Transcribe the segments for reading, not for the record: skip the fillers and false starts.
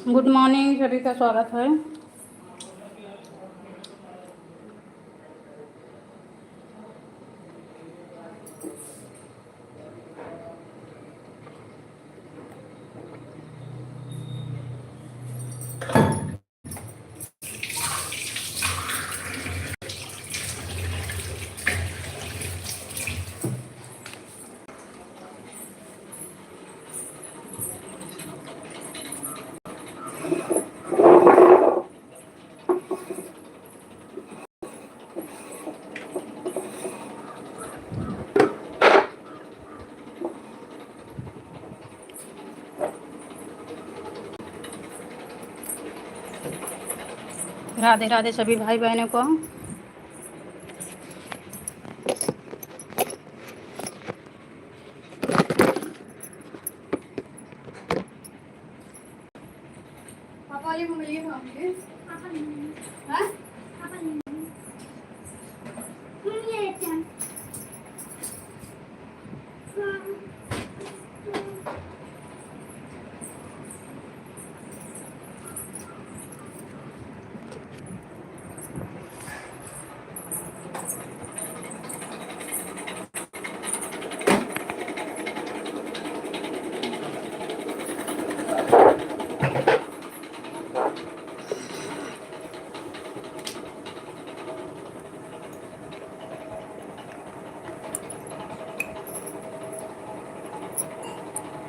Good morning, सभी का स्वागत है। राधे राधे सभी भाई बहनों को।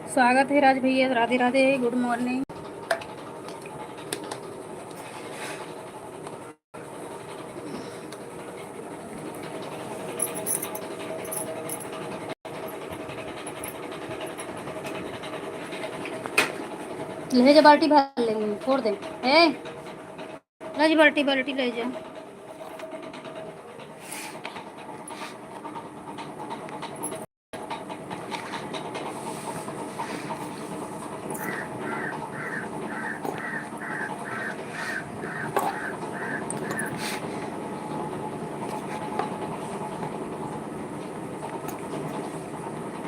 स्वागत है राज भैया, राधे राधे, गुड मॉर्निंग। ले जा बाल्टी भर लेंगे, छोड़ दे। ले जा बाल्टी बाल्टी ले जा।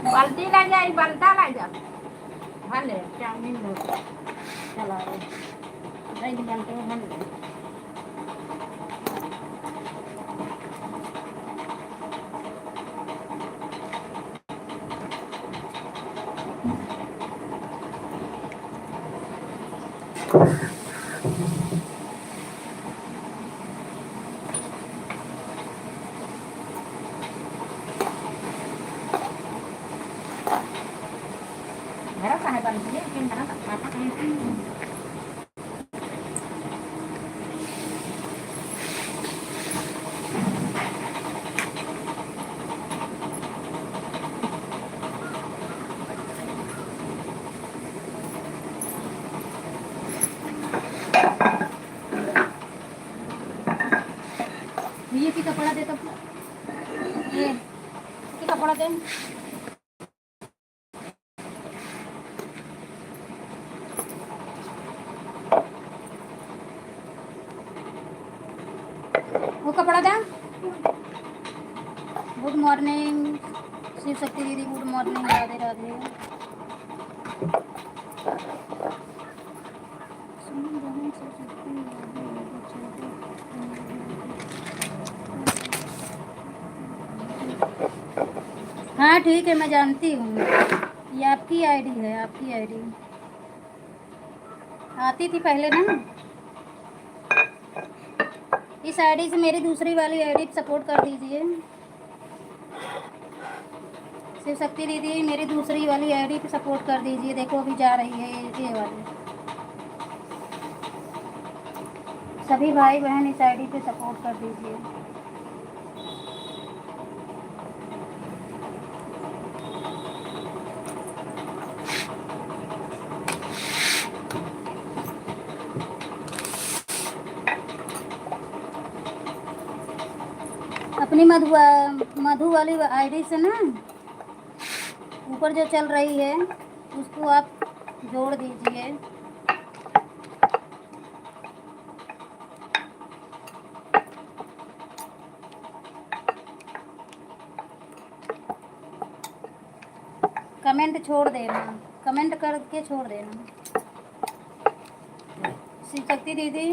बाल्टी ला जा, बल्टा ला जा। भले चाउमीन लो चला नहीं बनते भले। घर का है बनती है लेकिन घर का खाता है। ये की कपड़ा दे, तो ये की कपड़ा दे। वो कपड़ा दे। गुड मॉर्निंग शिव शक्ति दीदी, गुड मॉर्निंग, राधे राधे। हाँ ठीक है, मैं जानती हूँ। ये आपकी आईडी है, आपकी आईडी आती थी पहले ना। इस आईडी से मेरी दूसरी वाली आईडी सपोर्ट कर दीजिए। शिव शक्ति दीदी, मेरी दूसरी वाली आईडी पे सपोर्ट कर दीजिए। देखो अभी जा रही है ये वाली। सभी भाई बहन इस आईडी पे सपोर्ट कर दीजिए। अपनी मधु वाली आईडी से ना ऊपर जो चल रही है उसको आप जोड़ दीजिए। कमेंट छोड़ देना, कमेंट करके छोड़ देना। शिव शक्ति दीदी।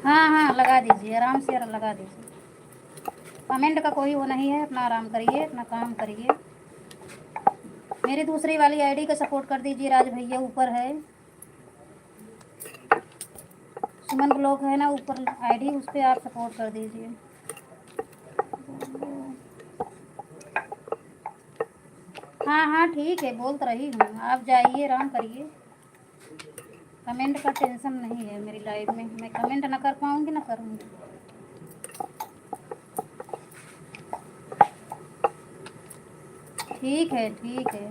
हाँ हाँ लगा दीजिए, आराम से लगा दीजिए। कमेंट का कोई वो नहीं है, अपना आराम करिए, अपना काम करिए। मेरी दूसरी वाली आईडी का सपोर्ट कर दीजिए, राज भैया ऊपर है, सुमन ब्लॉग है ना ऊपर आईडी, उस पर आप सपोर्ट कर दीजिए। हाँ हाँ ठीक है, बोल तो रही हूँ, आप जाइए आराम करिए। कमेंट का टेंशन नहीं है मेरी लाइफ में, मैं कमेंट ना कर पाऊँगी ना करूँगी। ठीक है ठीक है,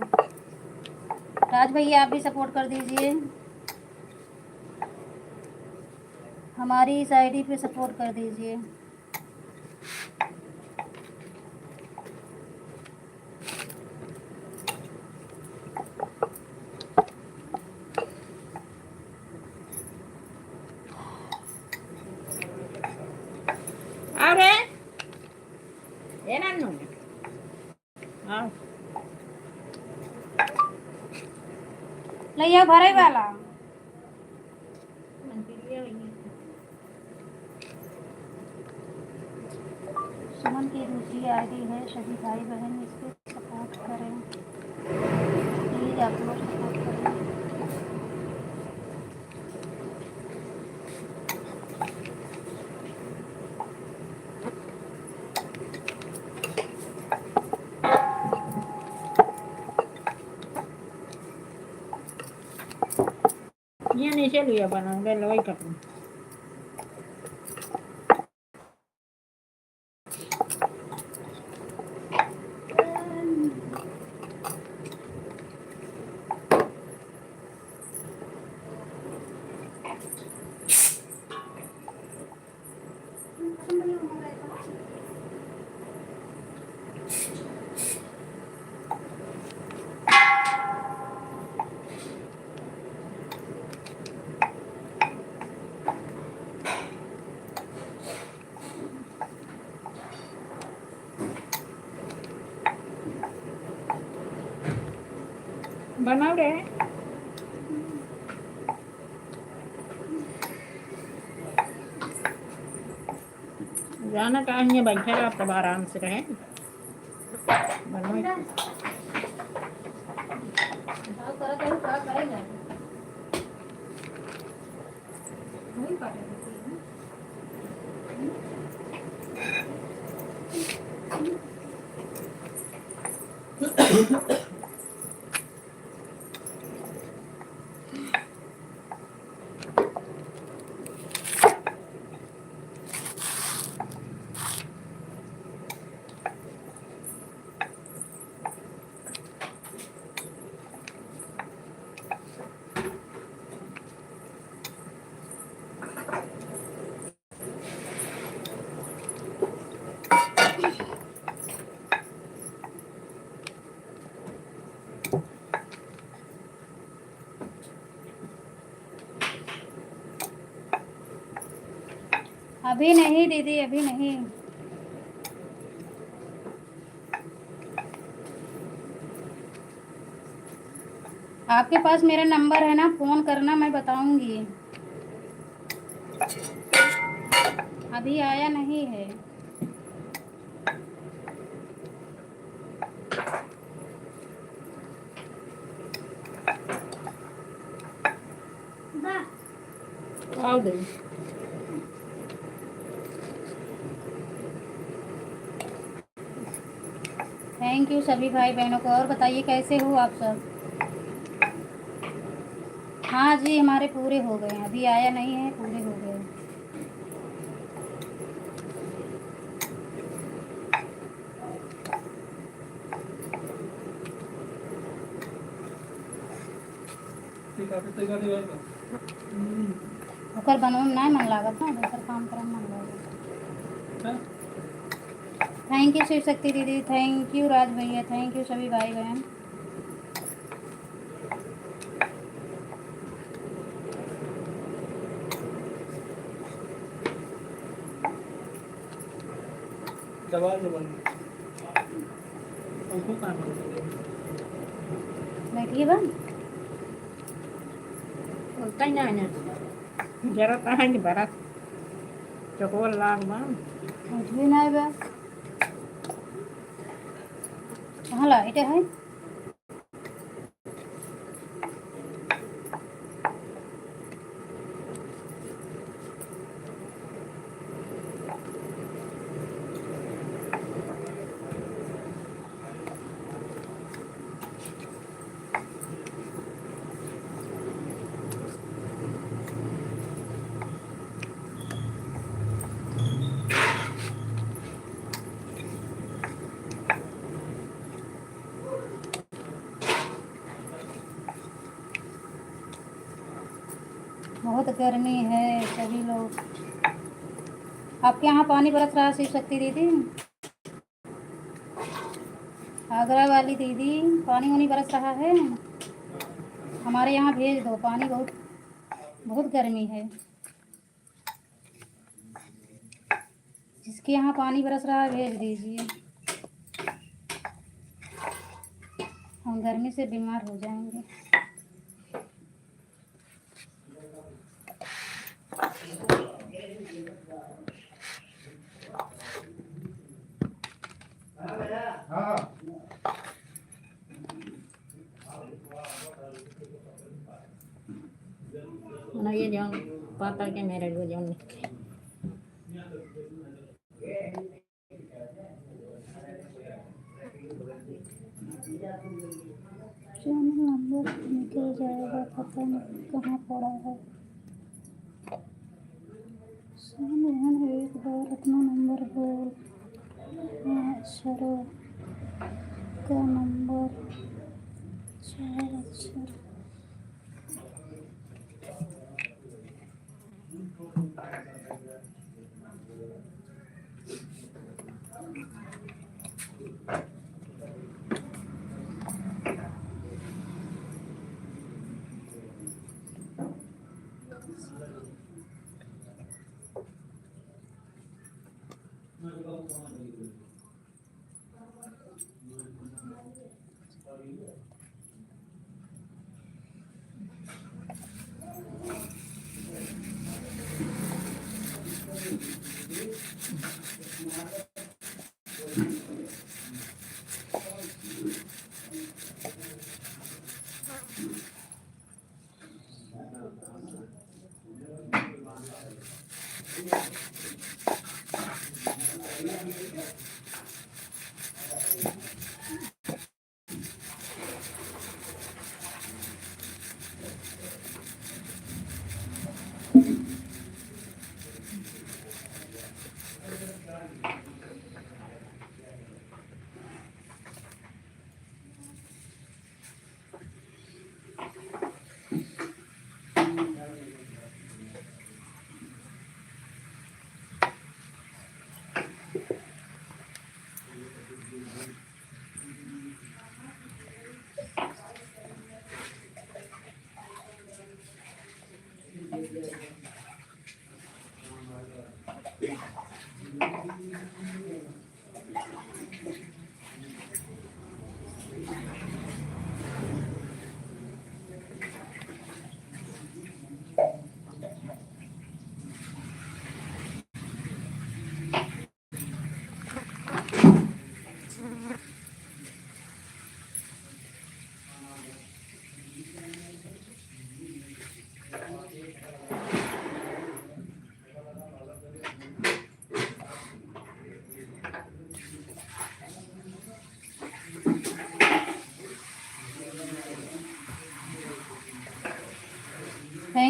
राज भैया आप भी सपोर्ट कर दीजिए, हमारी इस आईडी पे सपोर्ट कर दीजिए। अरे ये ना नो आओ लइया भरे वाला सुमन की दूसरी आईडी है, सभी भाई बहन इस पर सपोर्ट करें प्लीज़, आप लोग सपोर्ट करें। ये नीचे लिया बनाऊंगा लोई कपूर बनाओ रे जाना कहीं बैठे आप तब आराम से रहे बनाओ अभी नहीं दीदी, अभी नहीं। आपके पास मेरा नंबर है ना, फ़ोन करना, मैं बताऊंगी। अभी आया नहीं है। आओ दे। थैंक यू सभी भाई बहनों को। और बताइए कैसे हो आप सब? हाँ जी, हमारे पूरे हो गए हैं, अभी आया नहीं है, पूरे हो गए। ओकर बनवन नहीं मन लागत ना, दूसर काम करम मन लागत। थैंक यू शिव शक्ति दीदी, थैंक यू राज भैया, थैंक यू सभी भाई बहन। दबा दो बंद। उनको काम बैठिए बन। कहीं ना जरा ताहन बरा चकोर लाग बा कुछ भी नहीं बा। कहाँ लाइट है? बहुत गर्मी है सभी लोग। आपके यहाँ पानी बरस रहा है शिव शक्ति दीदी? आगरा वाली दीदी, पानी वानी बरस रहा है? हमारे यहाँ भेज दो पानी, बहुत बहुत गर्मी है। जिसके यहाँ पानी बरस रहा है भेज दीजिए, हम गर्मी से बीमार हो जाएंगे। ना ये जान पता के मेरे को जान चैनल नंबर निकल जाएगा, पता नहीं कहाँ पड़ा है। एक बार अपना नंबर बोल। हाँ, अक्षरों का नंबर 4 अक्षर।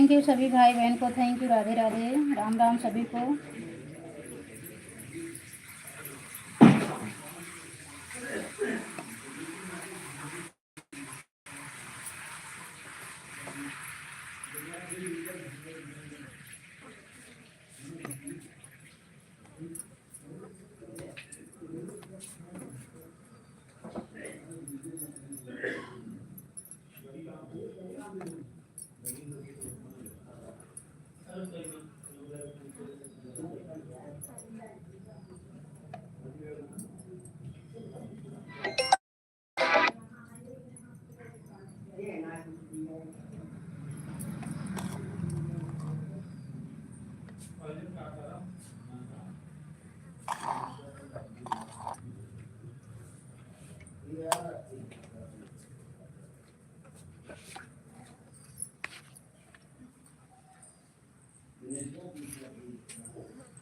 थैंक यू सभी भाई बहन को, थैंक यू, राधे राधे, राम राम सभी को।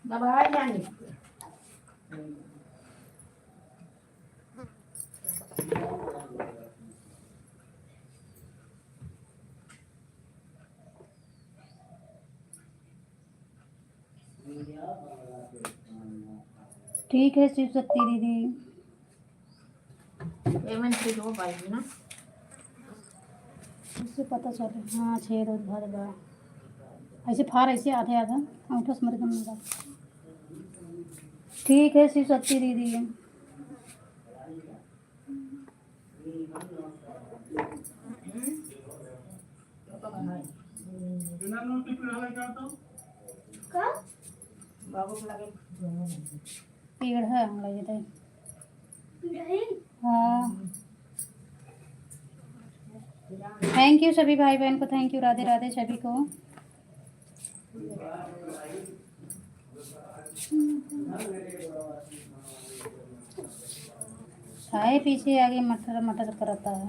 दबाई जानी ठीक है शिव शक्ति दीदी। पेमेंट फिर हो पाएगी ना। इससे पता चले। हाँ 6 रोज भर गया ऐसे फार ऐसे आधे आधा अंगूठा से मर गया। ठीक है शिव शक्ति दीदी। बाबू को लगे पेड़ है हम लगे थे। हाँ थैंक यू सभी भाई बहन को, थैंक यू, राधे राधे सभी को। आए पीछे आगे मटर मटर करता है।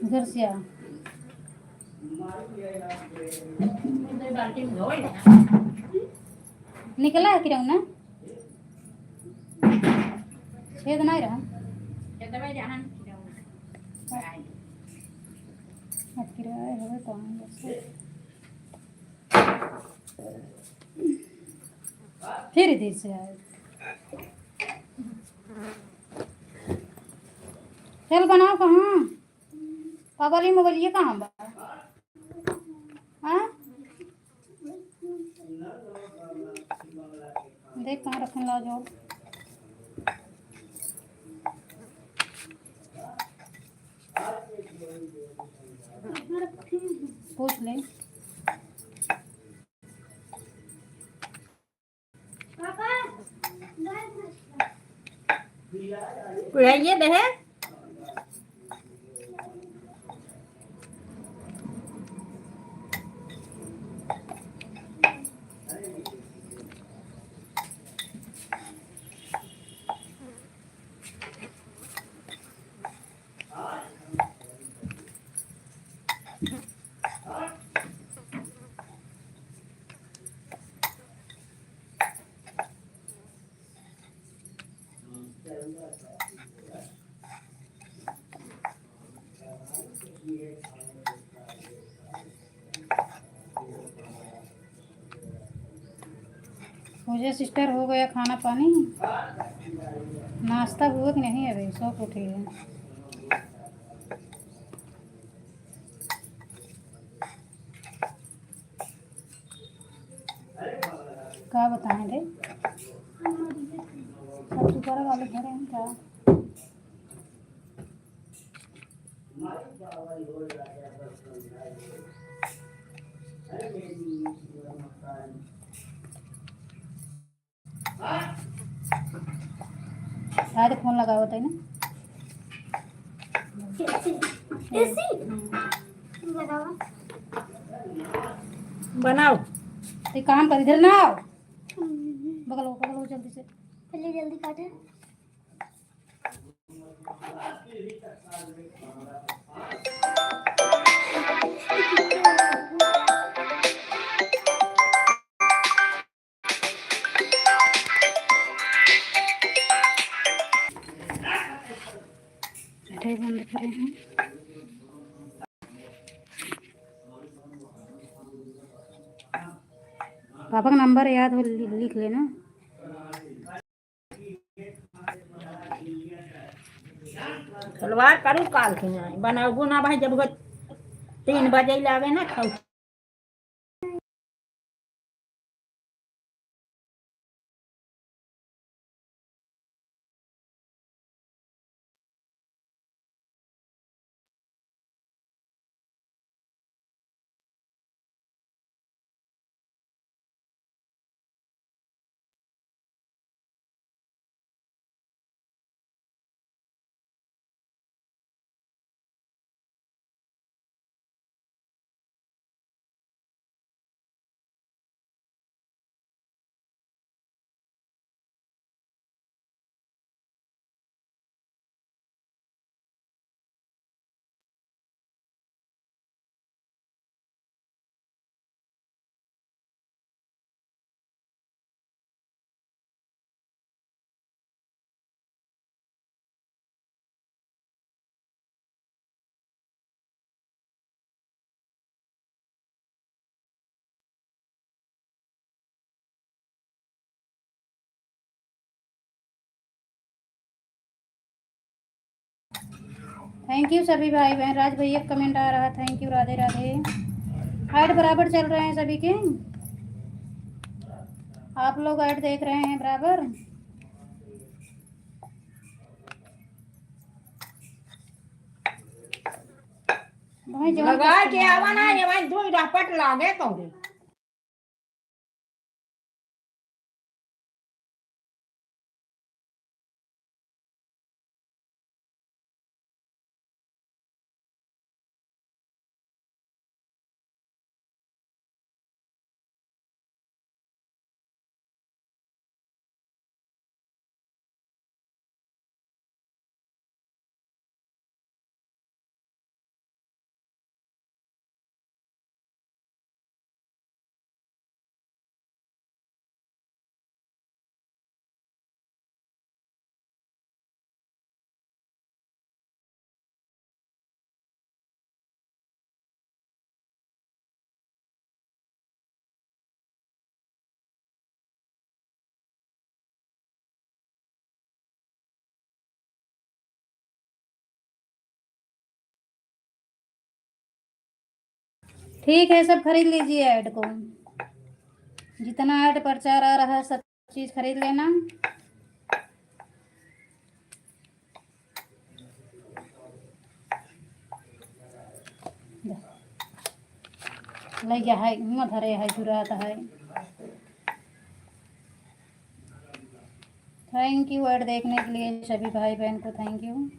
उधर से आ बाल्टी में धोए निकला है कि ना छेद नहीं रहा दवाई जहां किराए हो तो फिर इधर से आए। चल बनाओ कहाँ पागल मोबाइल ये कहाँ बा? हाँ देख कहाँ रखने ला जाओ। पूछ ले ये दे पूजा सिस्टर हो गया खाना पानी? नाश्ता हुआ कि नहीं? अभी सो उठी है। क्या बताएं रे सब सुपारा वाले घरे हैं क्या? शायद फोन लगा होता है ना। बनाओ तो काम कर इधर ना आओ। बगल हो जल्दी से पहले जल्दी काटे। बंद करें हैं। पापा का नंबर याद हो लिख लेना। सलवार करू काल के नहीं बनाऊ ना भाई जब 3 बजे लावे ना खाऊ। थैंक यू सभी भाई बहन। राज भैया का कमेंट आ रहा, thank you, Radhe Radhe. Add बराबर चल रहे हैं सभी के, आप लोग ऐड देख रहे हैं बराबर। भाई जवन लगा के कस्टमर आवा ना ये भाई 2 रपट लागे कौरे। ठीक है, सब खरीद लीजिए ऐड को, जितना ऐड प्रचार आ रहा है सब चीज़ खरीद लेना। लैया है हिम्मत हरे है जुरात है। थैंक यू ऐड देखने के लिए सभी भाई बहन को, थैंक यू।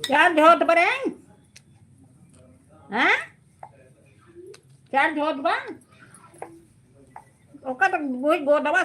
चार झोट बरे हैं, 4 झोट बा ओका तो गोदवा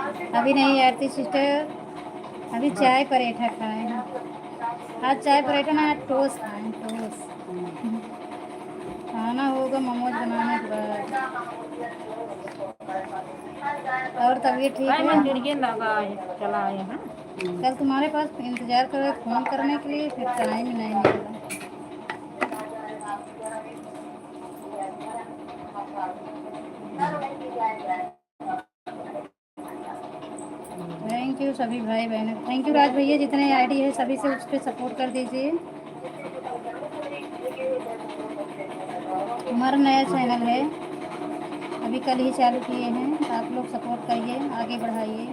अभी नहीं आरती सिस्टर, अभी चाय पराठा खाए हैं। आज चाय पराठा ना, आज टोस्ट खाए हैं, टोस्ट। खाना होगा मोमोज बनाने के बाद। और तबीयत ठीक भाई है? मैं चिड़िया लगाए चलाए हैं। कल तुम्हारे पास इंतज़ार कर रहे फ़ोन करने के लिए, फिर टाइम ही नहीं निकला। थैंक यू सभी भाई बहनों, थैंक यू राज भैया, जितने आईडी है सभी से उस पर सपोर्ट कर दीजिए। हमारा नया चैनल है, अभी कल ही चालू किए हैं, आप लोग सपोर्ट करिए, आगे बढ़ाइए।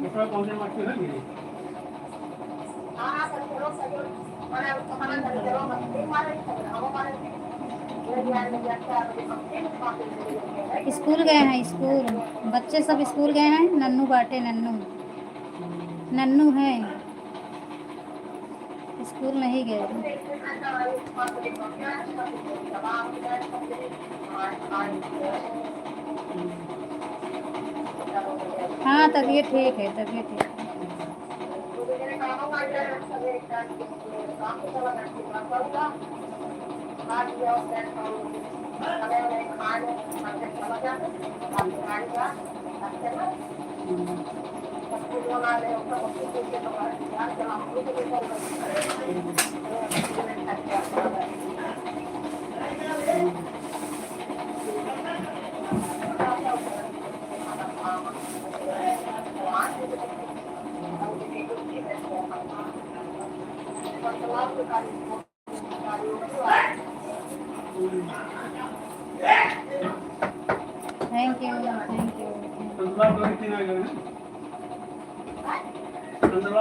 स्कूल गए हैं, स्कूल बच्चे सब स्कूल गए हैं। नन्नू बाटे, नन्नू नन्नू है, स्कूल नहीं गए। हाँ तबीयत ठीक है, तबीयत ठीक है। Thank you, thank you. अंदर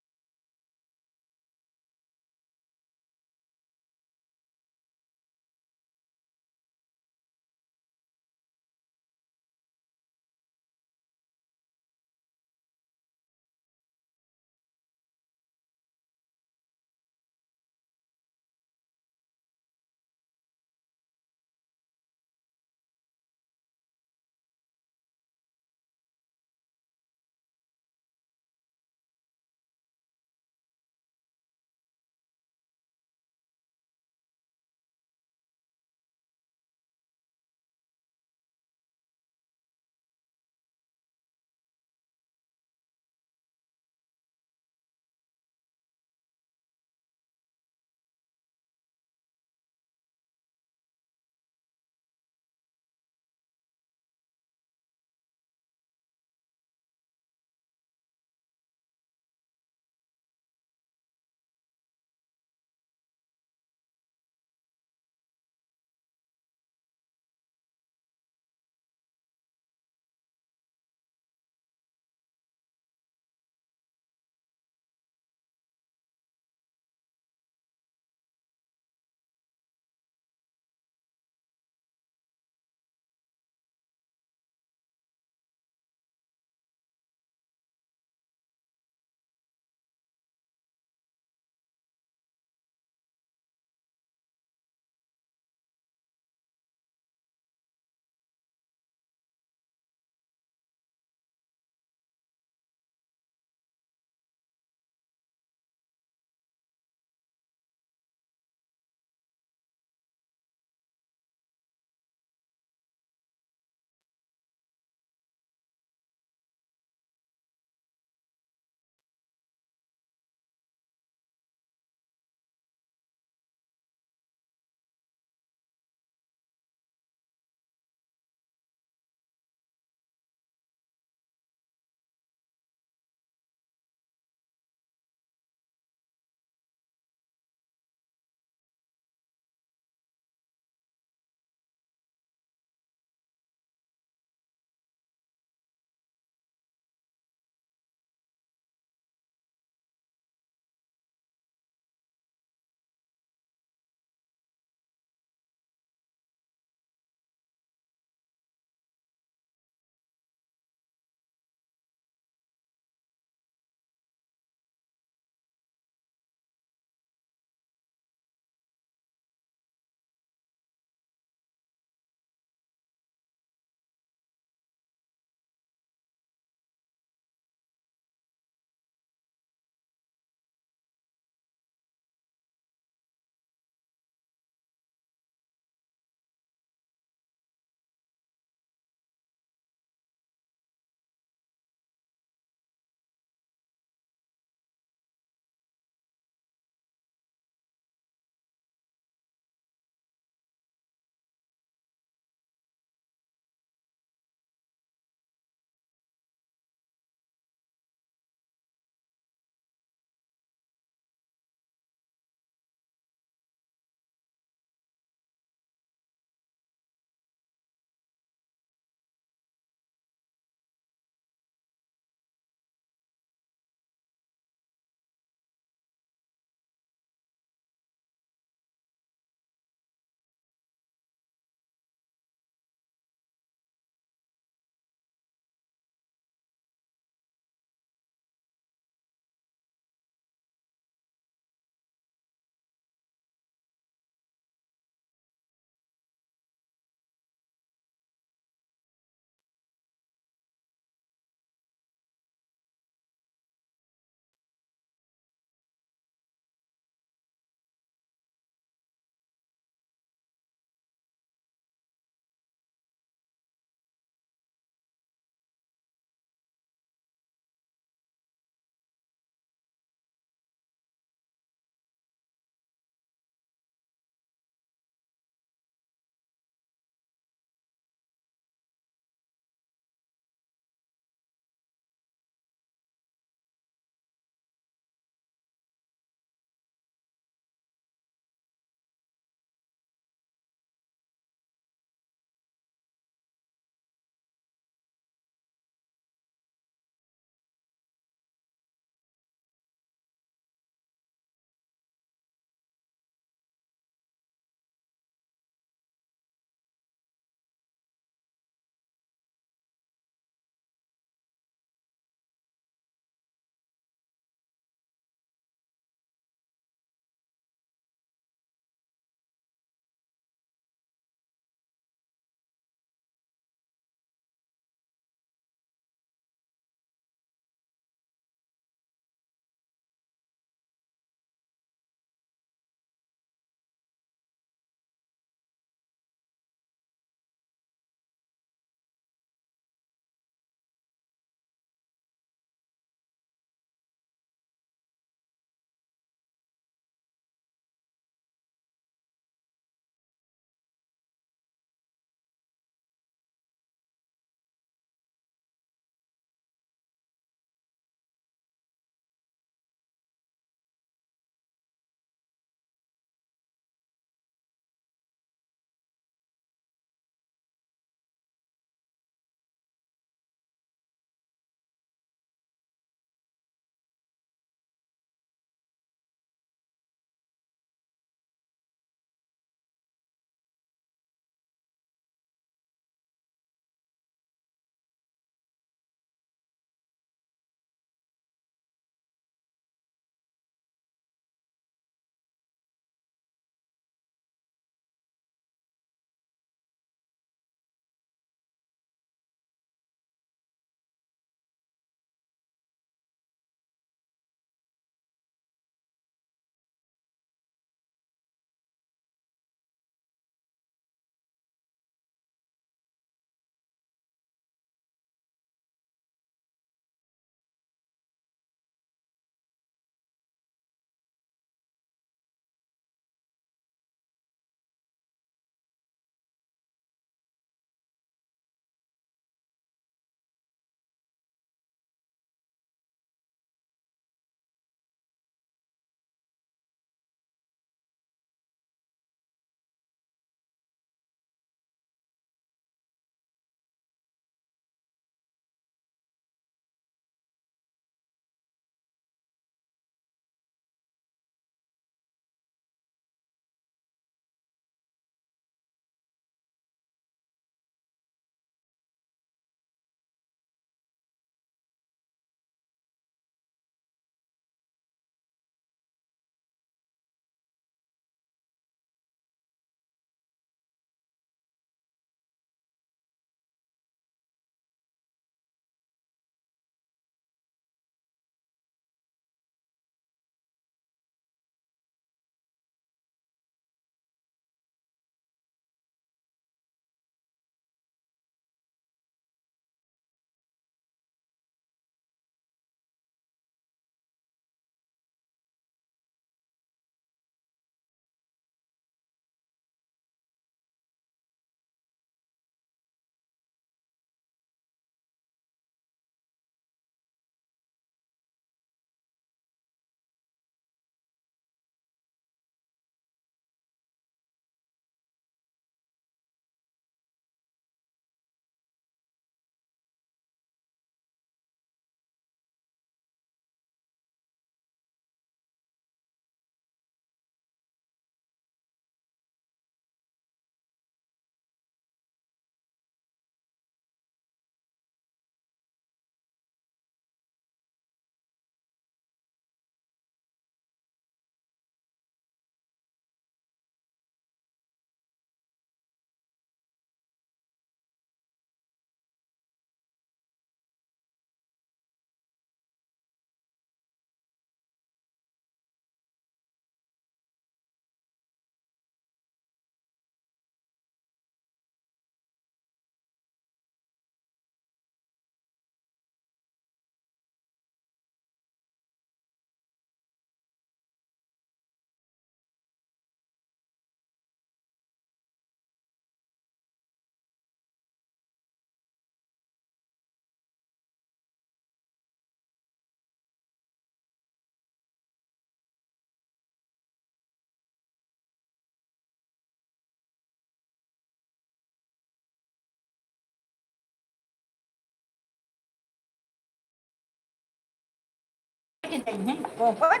चाहिए बहुत।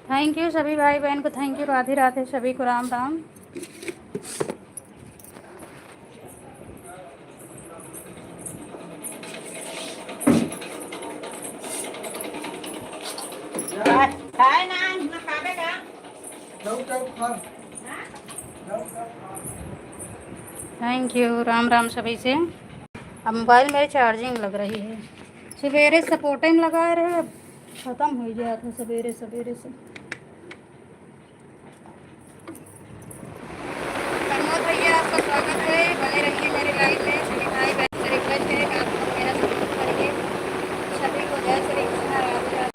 थैंक यू सभी भाई बहन को, थैंक यू, राधे राधे, सभी को राम राम। खाए ना ना खावे का। जाओ जाओ खा हाँ? जाओ जाओ खा थैंक यू, राम राम सभी से। अब मोबाइल मेरी चार्जिंग लग रही है। सवेरे सपोर्टिंग लगाए रहे, अब ख़त्म हो गया था सवेरे सवेरे से। प्रमोद भैया आपका स्वागत है, बने रहिए मेरी लाइफ में। सभी भाई बहन से रिक्वेस्ट है कि आप लोग मेरा सपोर्ट करिए। सभी को जय श्री कृष्णा, राधे राधे।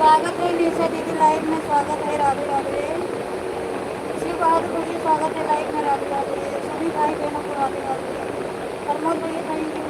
स्वागत है निशा दीदी लाइव में, स्वागत है, राधे राधे। शिव बहादुर भैया स्वागत है लाइव में, राधे राधे। सभी भाई बहनों को राधे राधे। प्रमोद भैया थैंक यू।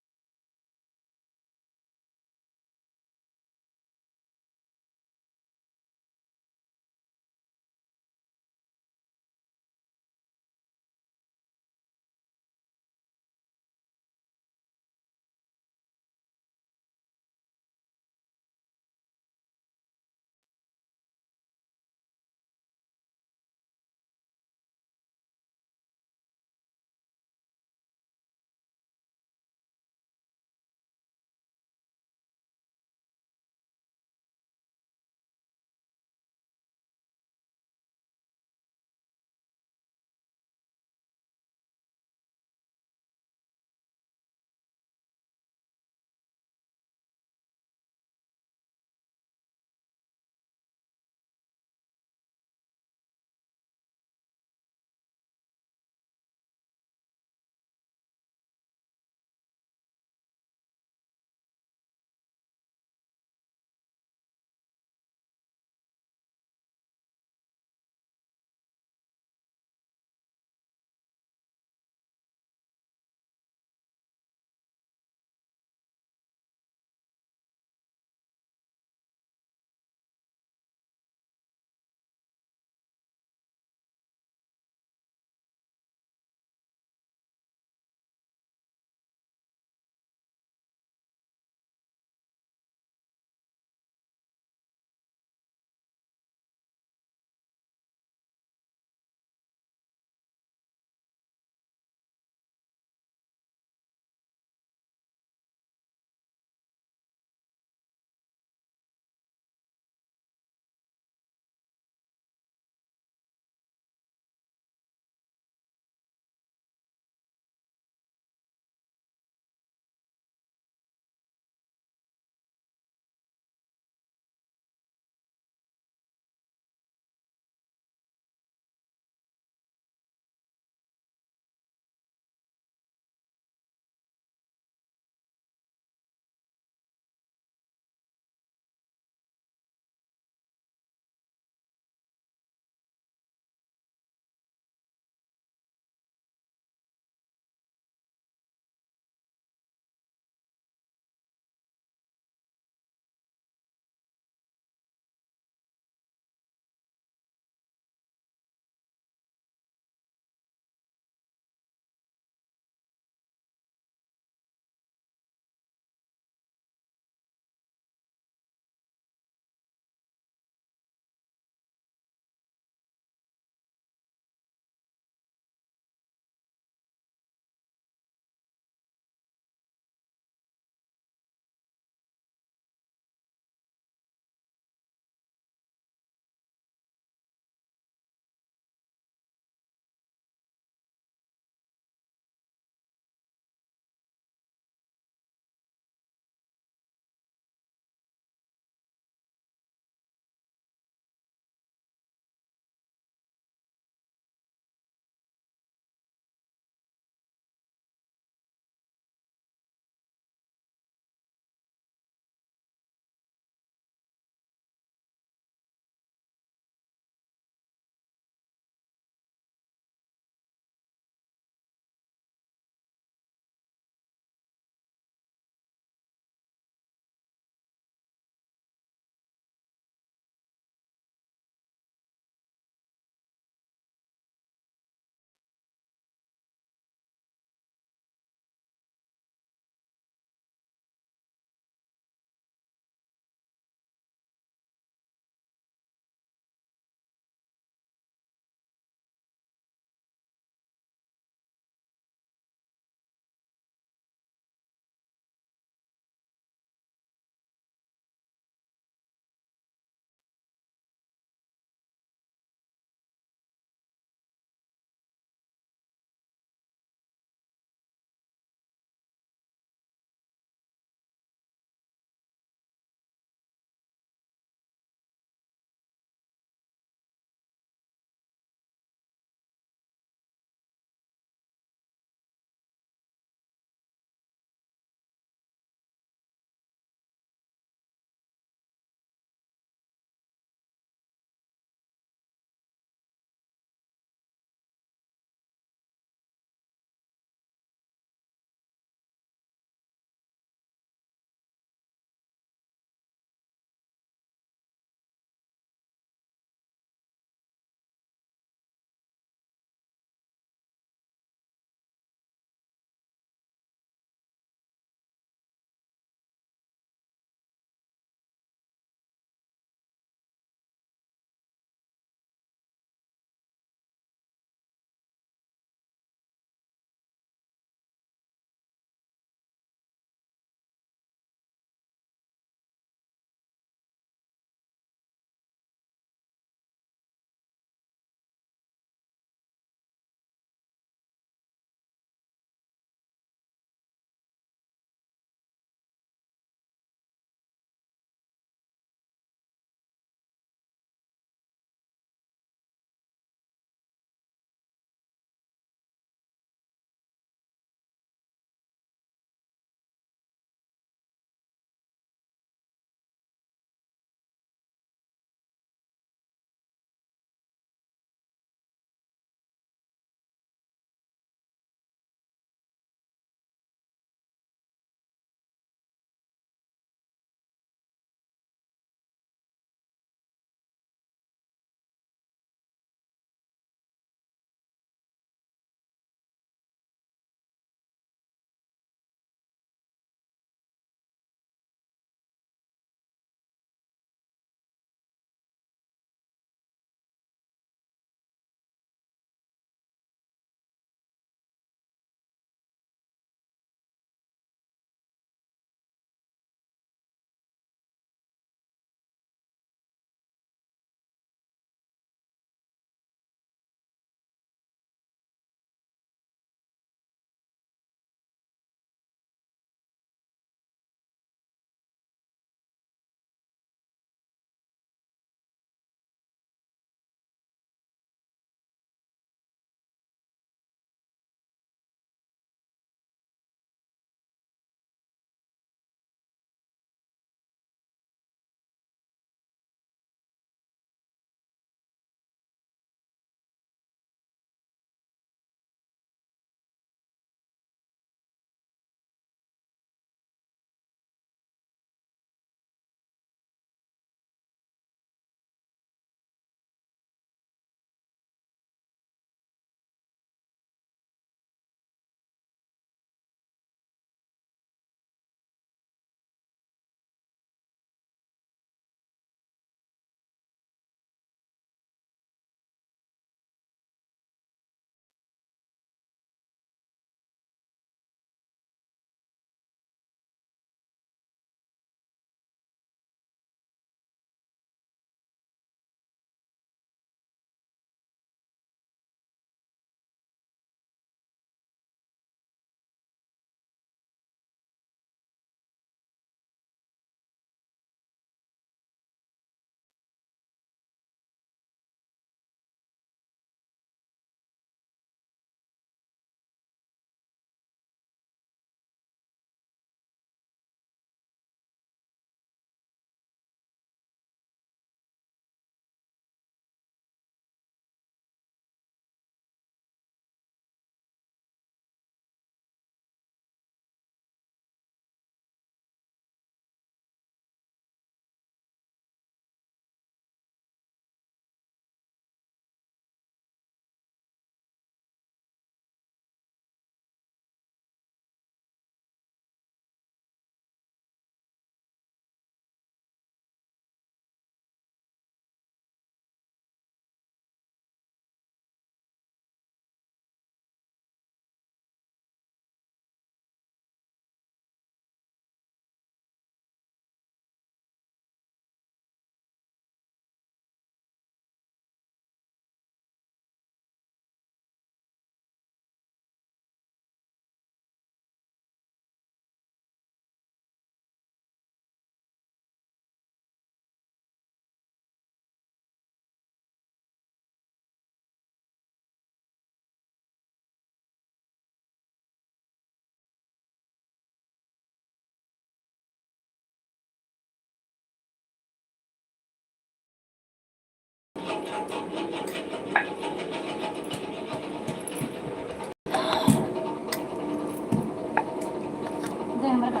जय हमारा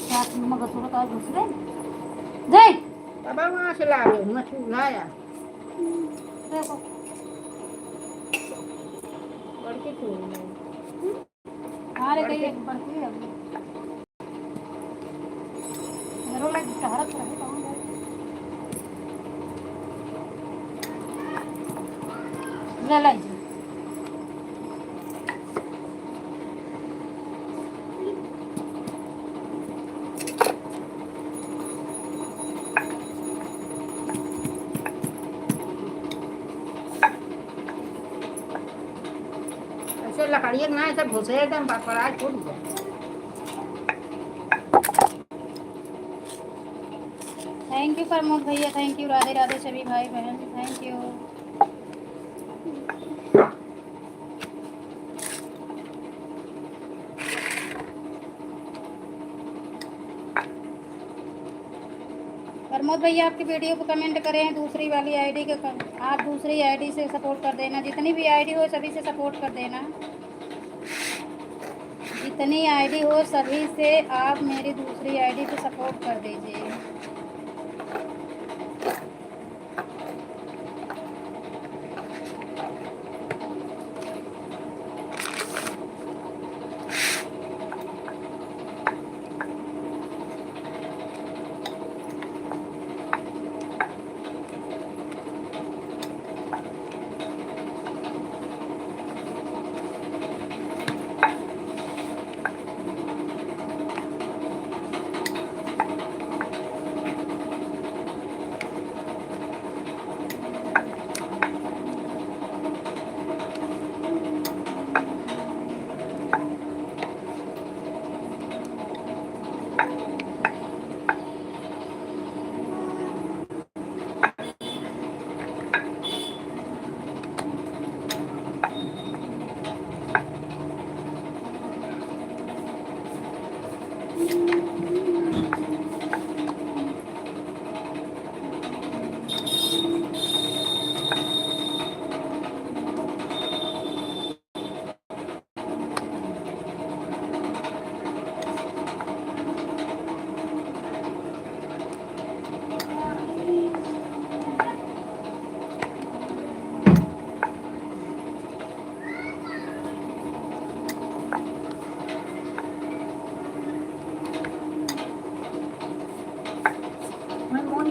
साथ में मगर थोड़ा का दूसरे जय बाबा वहाँ से लाए मछली लाया देखो बड़की थी हमारे कहीं बढ़ती है जरूर लग सहारा कर है कौन ले ले ऐसे लकड़ियाँ ना ऐसे घुसे एकदम पकड़ा छूट गया थैंक यू प्रमोद भैया थैंक यू राधे राधे सभी भाई बहन थैंक यू प्रमोद भैया आपकी वीडियो को कमेंट करें दूसरी वाली आईडी के आप दूसरी आईडी से सपोर्ट कर देना जितनी भी आईडी हो सभी से सपोर्ट कर देना जितनी आईडी हो सभी से आप मेरी दूसरी आईडी पे सपोर्ट कर दीजिए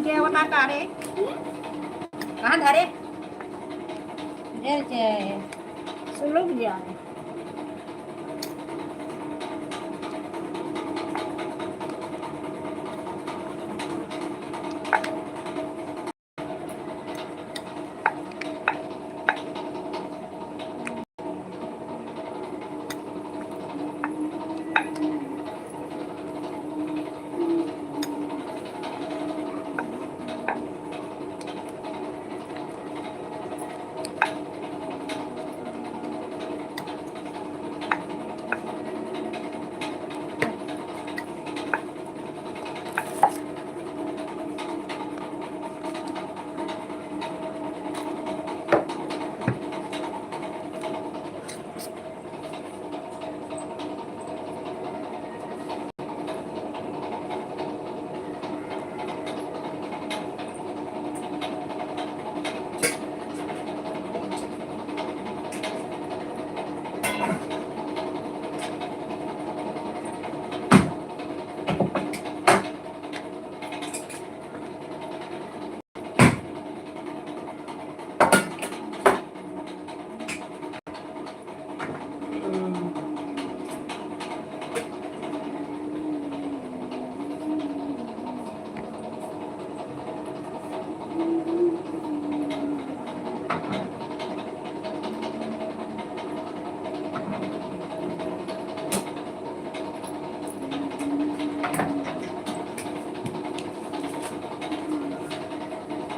क्या बता तारे कहाँ धरे जय जय सुलग जाए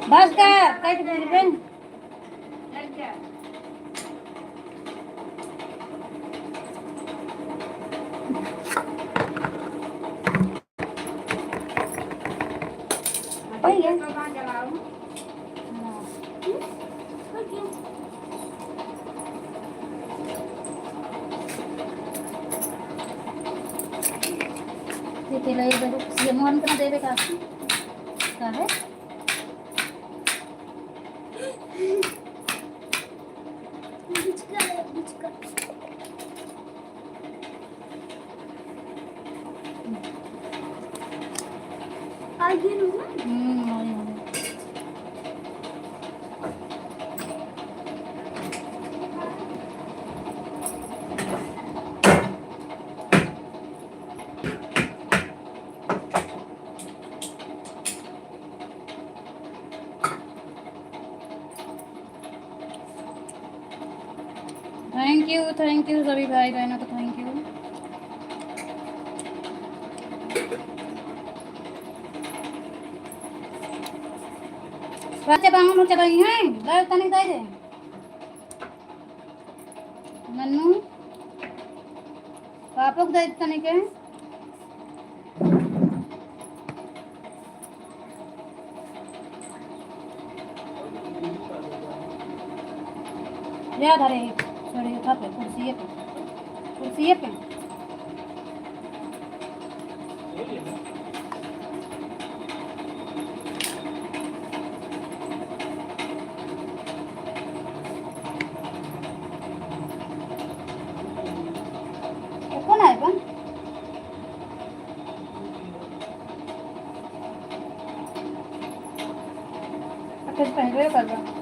बस कर कट मेरी बहन तो कहाँ चलाऊँ तेल ये मोहन का देवे का है थैंक यू सभी भाई बहनों को थैंक यू। बच्चे बांगन उठे भाई हैं लाओ तनी दे दे नन्नू पापा को दे तनी के याद आ रही छोड़ी उठा पे कुर्सी पे कौन है बन कुछ पहले कर रहा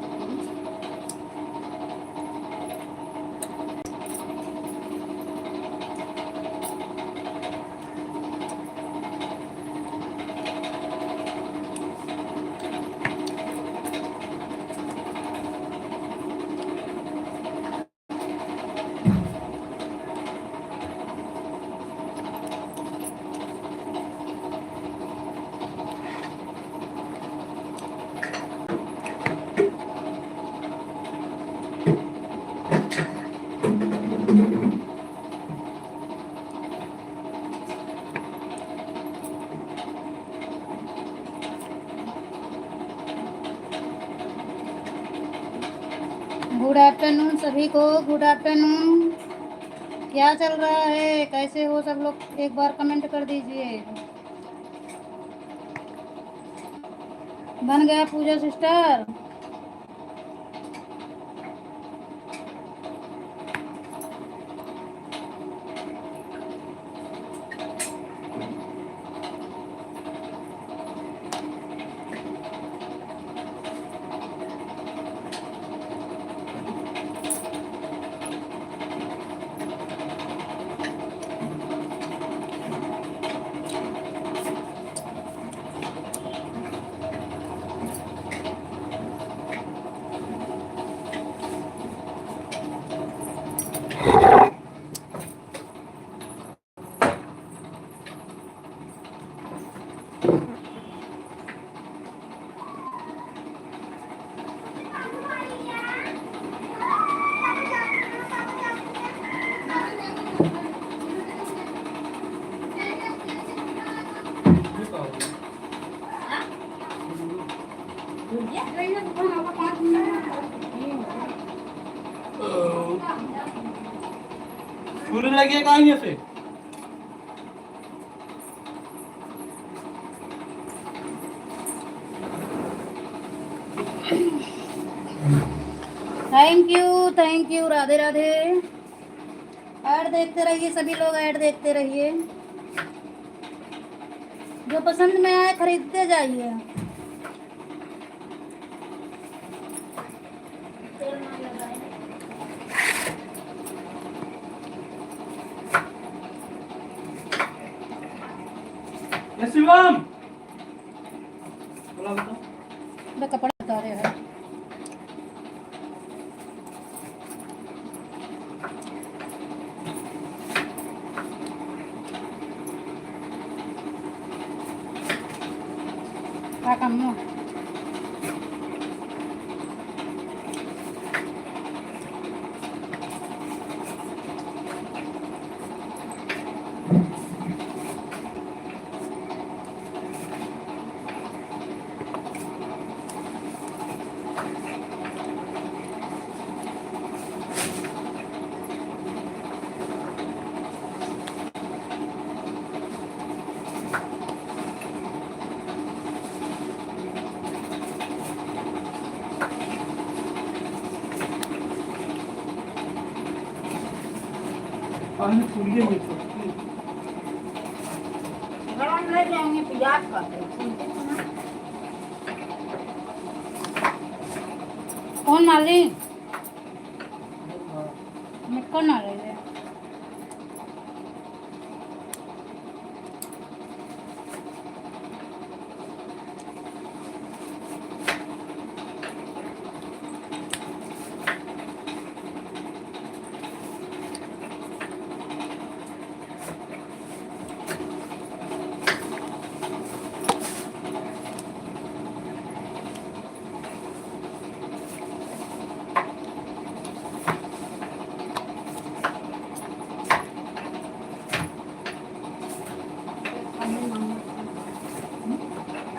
गुड आफ्टरनून सभी को, गुड आफ्टरनून। क्या चल रहा है, कैसे हो सब लोग, एक बार कमेंट कर दीजिए। बन गया पूजा सिस्टर? छुरी लगी कहाँ से? Thank you, Radhe Radhe. Add देखते रहिए सभी लोग, ऐड देखते रहिए, जो पसंद में आए खरीदते जाइए। शिवम कपड़ा बता रहे हैं क्या काम है? पानी पूरी में तो गरम ले जाएंगे तो याद करते सुनते हो ना। कौन माली मैं कौन आ रही है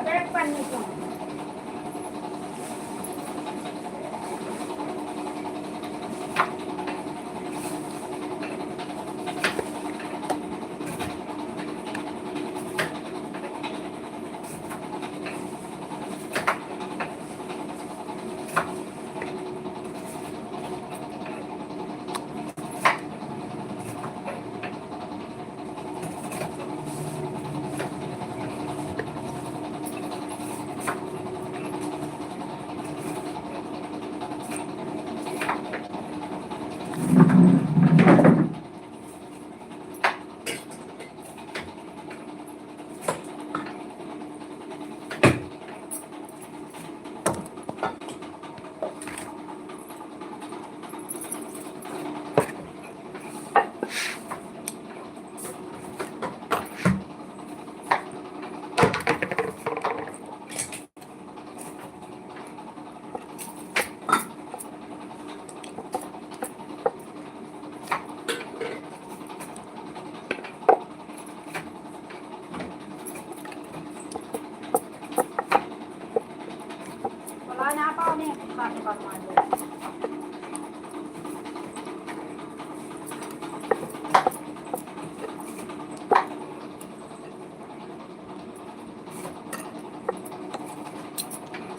अबे पन्नी को बोला ना पाओ ने काट कर मार दो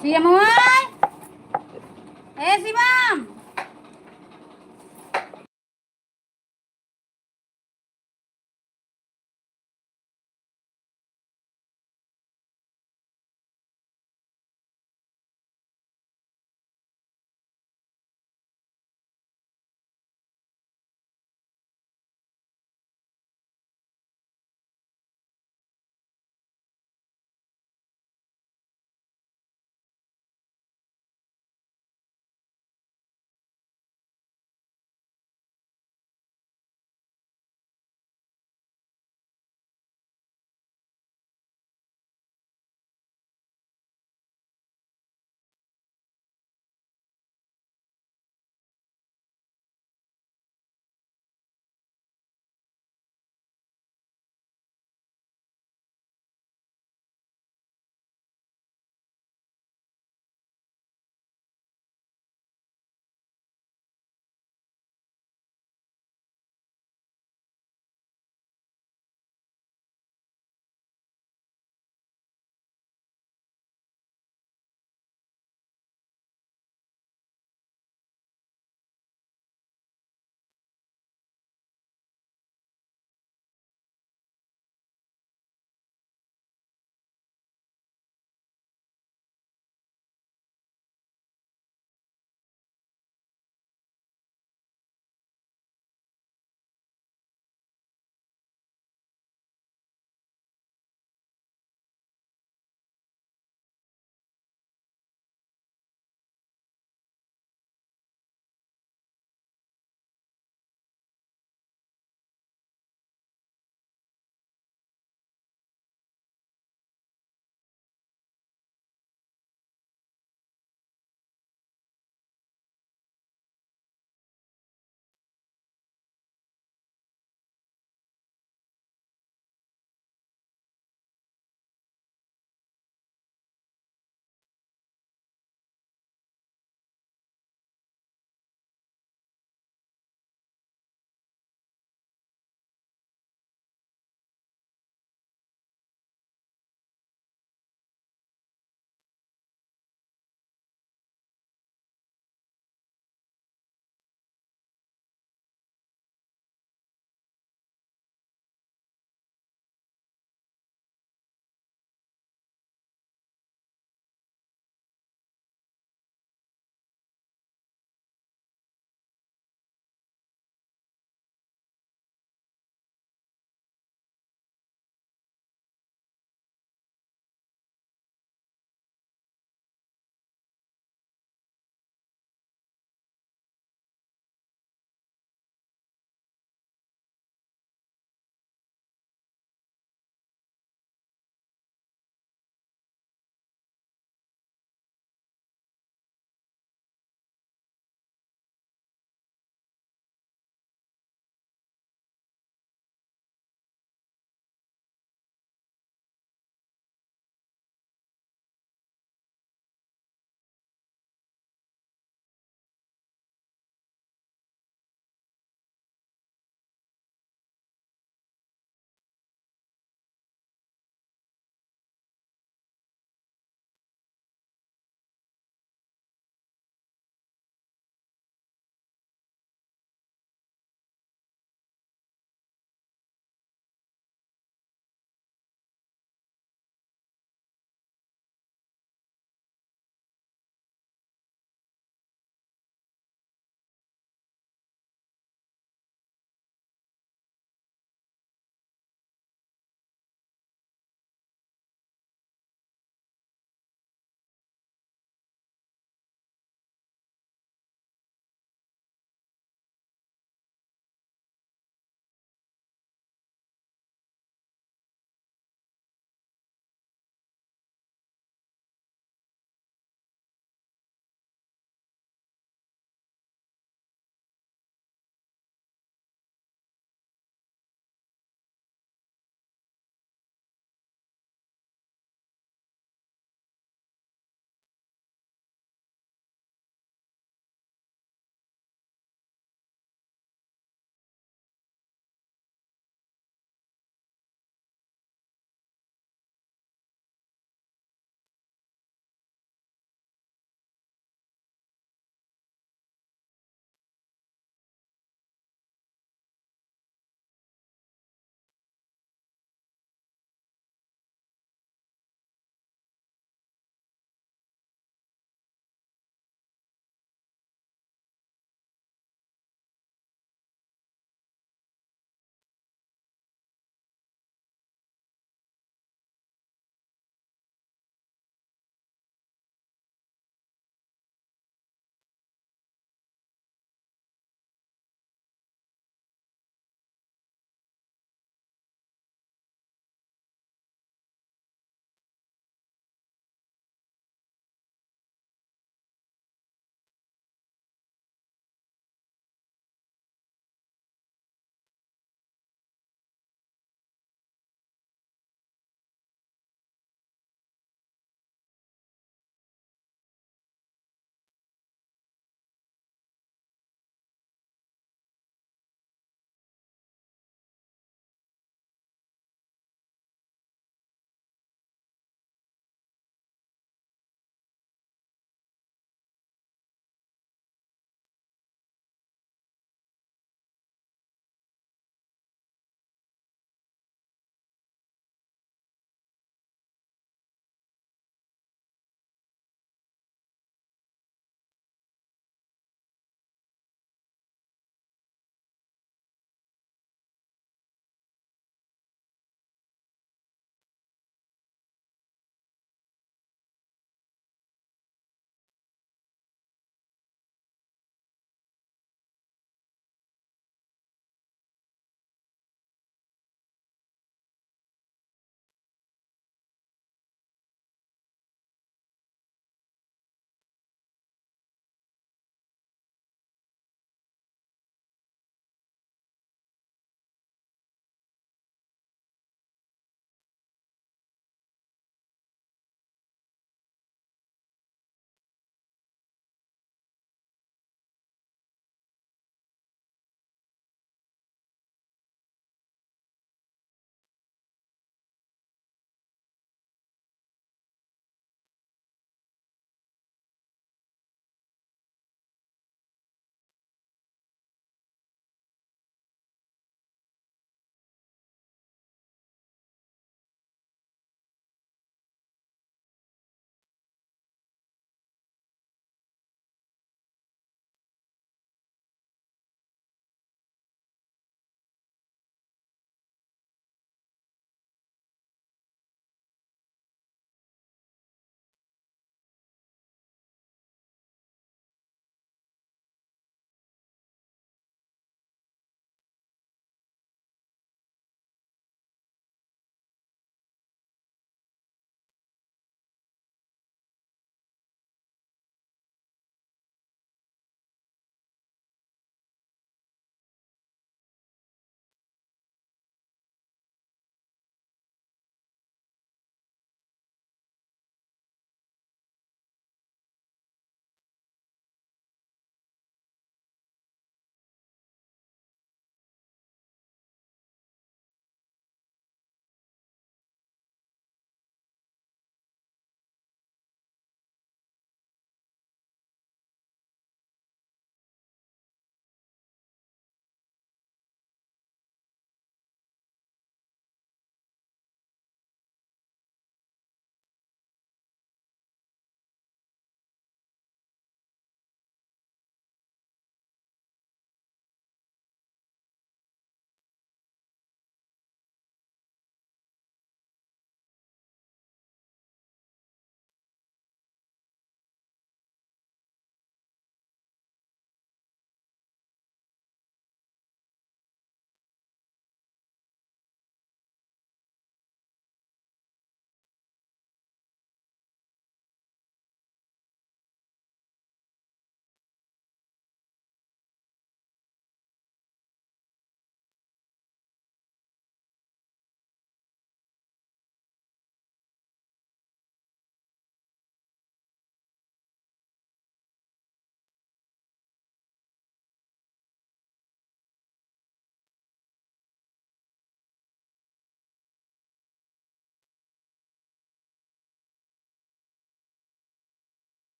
शिवम ओए ए Shivam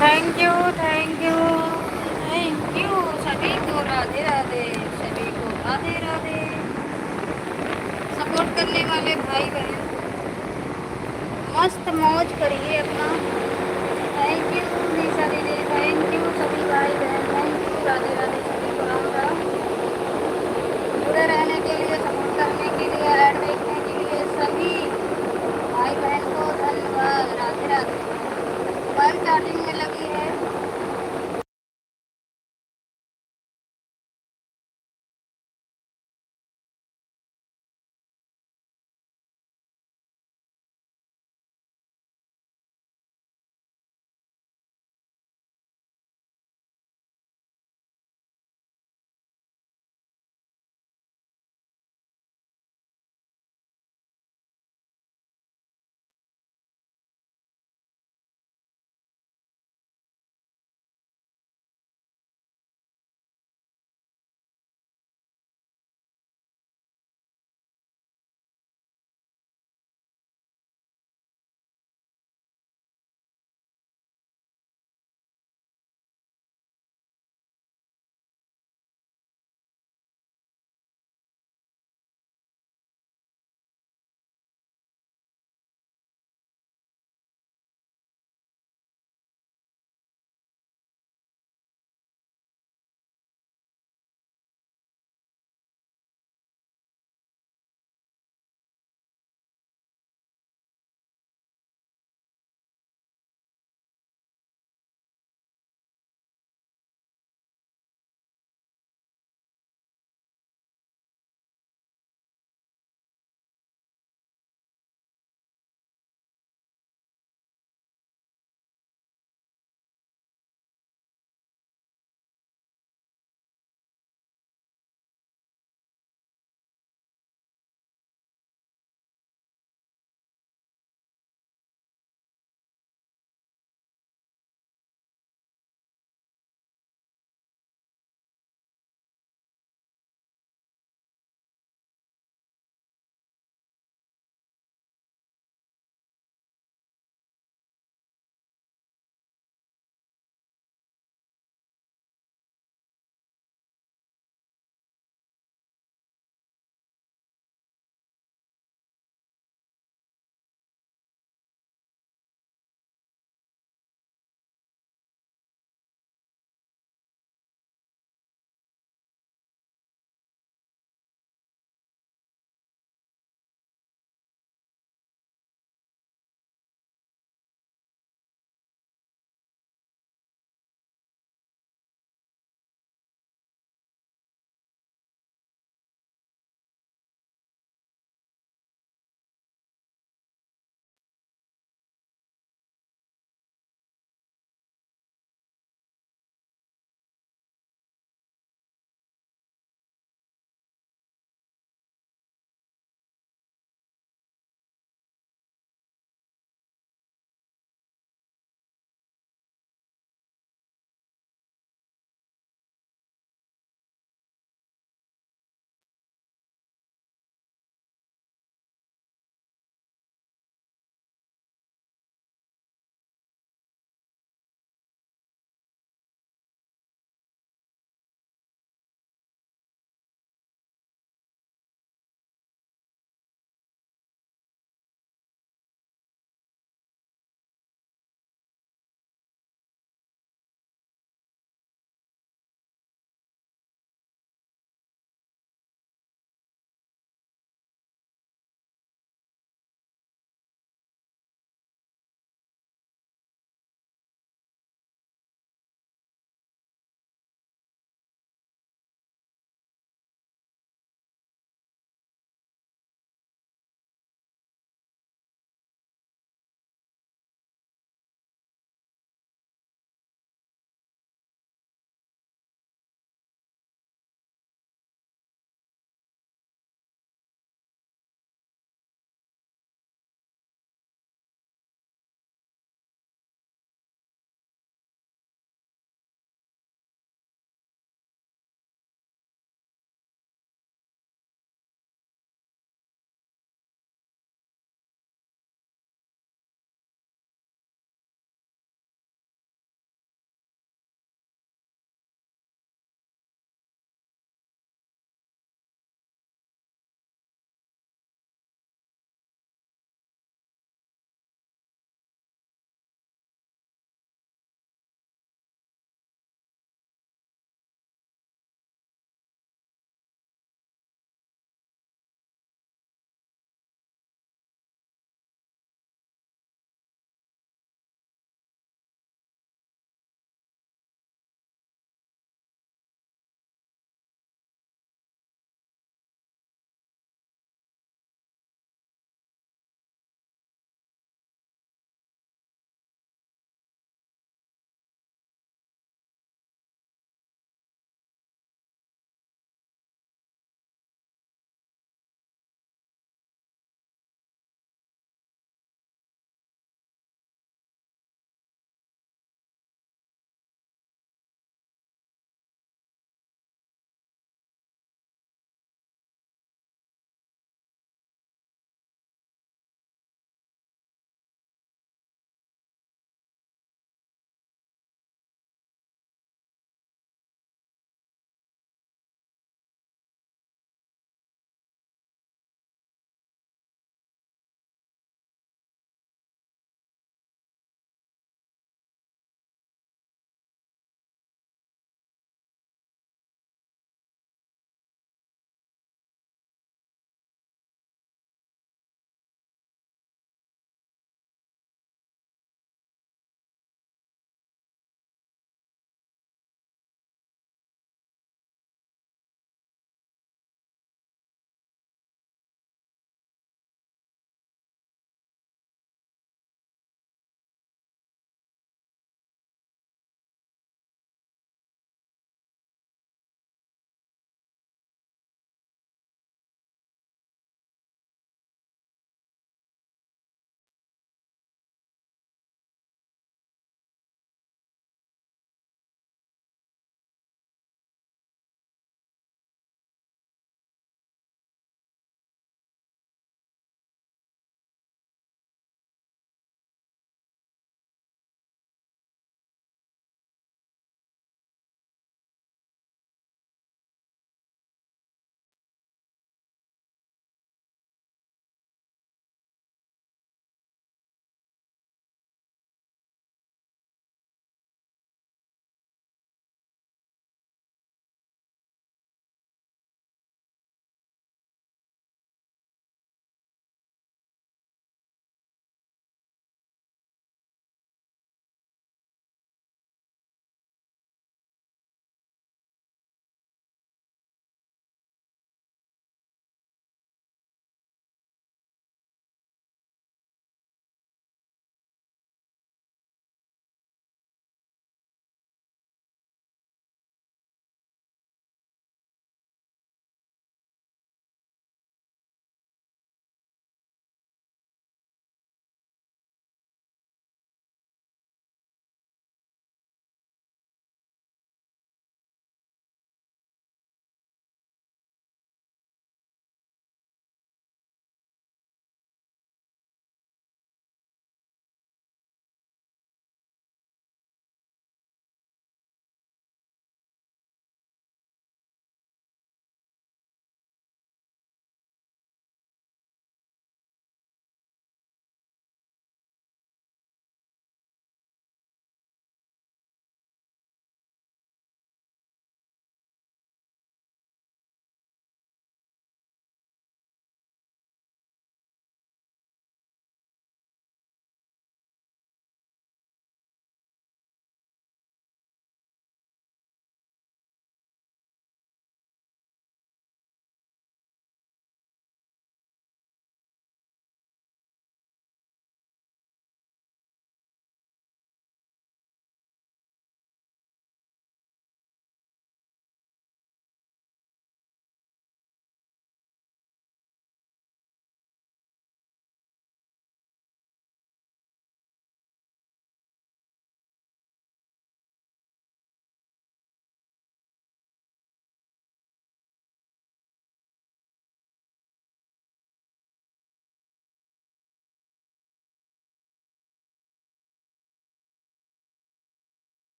thank you, thank you, thank you. सभी को राधे राधे, सभी को राधे राधे। सपोर्ट करने वाले भाई बहन मस्त मौज करिए अपना। थैंक यू निशा दीदी, थैंक यू सभी भाई बहन, थैंक यू, राधे राधे, सभी को राम राम। जुड़े रहने के लिए, सपोर्ट करने के लिए, ऐड देखने के लिए सभी भाई बहन को धन्यवाद। राधे राधे। मोबाइल चार्जिंग में लगी है।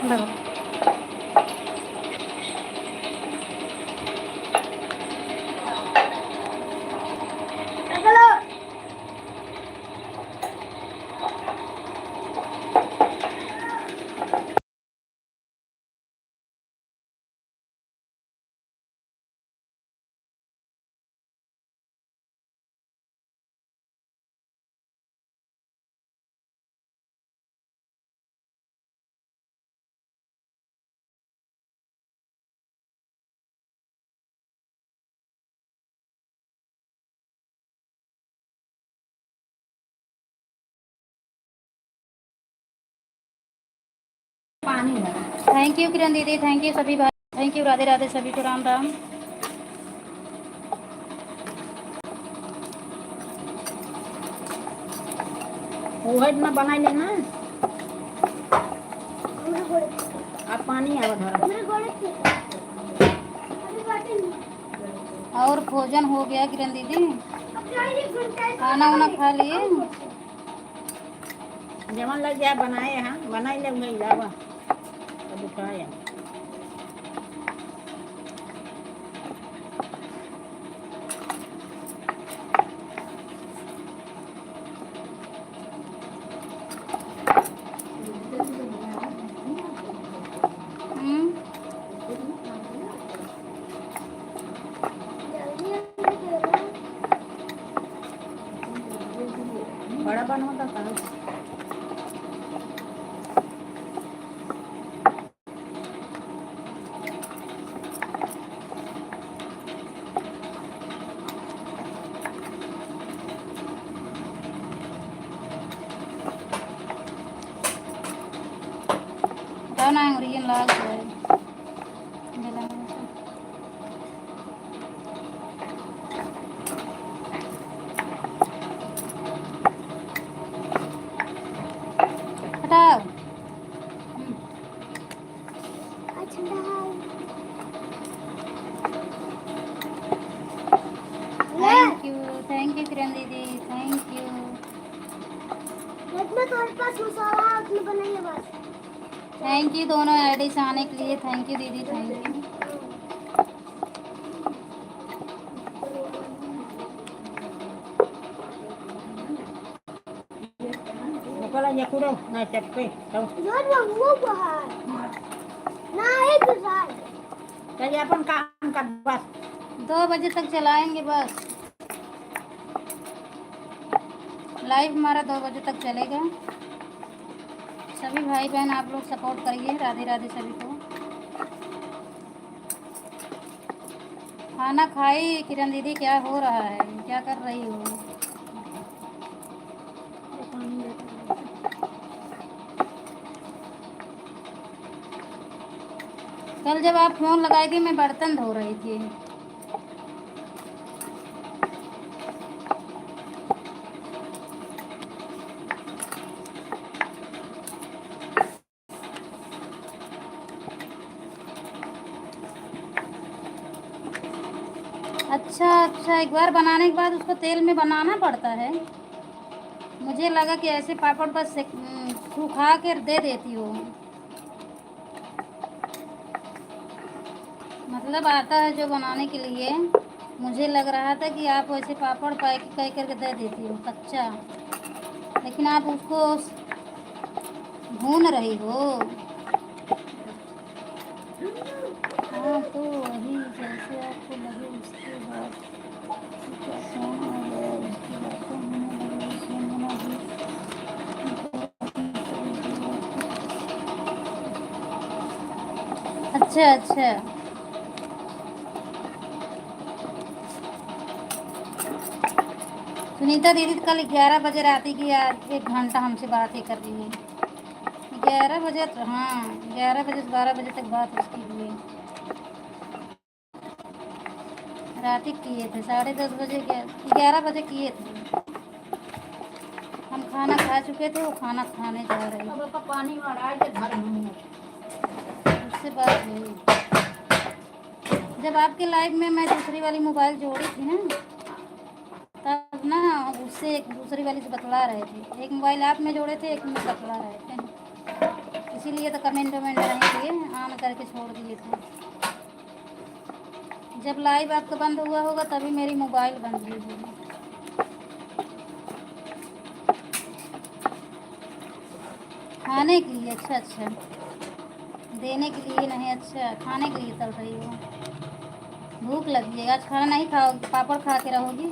लो। पानी है। थैंक यू किरण दीदी, थैंक यू सभी भाई, थैंक यू, राधे राधे सभी को, राम राम। वो है ना बनाई लेना। अब पानी है उधर। और भोजन हो गया किरण दीदी? खाना वाना खा लिए? जमन लग जाए बनाए हाँ बनाई ले गई जावा तो उठाया। हम्म, बड़ा बन होता था। बताओ ना अंग्रेजी लाग जाए। हटाओ। थैंक यू किरण दीदी, थैंक यू। तुम्हारे पास मसाला है उसमें बनाइए बस। थैंक यू दोनों आईडी से आने के लिए, थैंक यू दीदी, thank you. Kalau nya kurang na cepe tahu. Jangan वो बाहर ना एक बार Kaya pun kan kan bas. 2 बजे तक चलाएंगे बस, लाइव हमारा 2 बजे तक चलेगा। सभी भाई बहन आप लोग सपोर्ट करिए, राधे राधे सभी को। खाना खाई किरण दीदी? क्या हो रहा है, क्या कर रही हो? कल जब आप फ़ोन लगाई थी मैं बर्तन धो रही थी। अच्छा अच्छा, एक बार बनाने के बाद उसको तेल में बनाना पड़ता है? मुझे लगा कि ऐसे पापड़ बस सुखा कर दे देती हो। मतलब आता है जो बनाने के लिए। मुझे लग रहा था कि आप वैसे पापड़ पैक कह करके दे देती हो कच्चा, लेकिन आप उसको भून रही हो। हाँ तो वही जैसे आपको लगे उसके बाद क्या फोन आ गया, उसकी बातें होने लगी, सुनना भी। अच्छा अच्छा, सुनीता दीदी तो कल 11 बजे राती की आज 1 घंटा हमसे बात ही कर रही है। 11 बजे, हाँ 11 बजे से 12 बजे तक बात उसकी हुई। रात किए थे 10:30 बजे, 11 बजे किए थे। हम खाना खा चुके थे, वो खाना खाने जा रहे थे। अब का पानी वाला है घर में। उससे बात हुई जब आपके लाइव में मैं दूसरी वाली मोबाइल जोड़ी थी ना, तब ना उससे एक दूसरी वाली से बतला रहे थे। एक मोबाइल आप में जोड़े थे, एक में बतला रहे थे। इसीलिए तो कमेंट वमेंट नहीं किए, ऑन करके छोड़ दिए थे। जब लाइव आपका बंद हुआ होगा तभी मेरी मोबाइल बंद हुई होगी। खाने के लिए? अच्छा अच्छा, देने के लिए नहीं, अच्छा खाने के लिए तल रही हो। भूख लगी है, आज खाना नहीं खाओगी? पापड़ खा के रहोगी?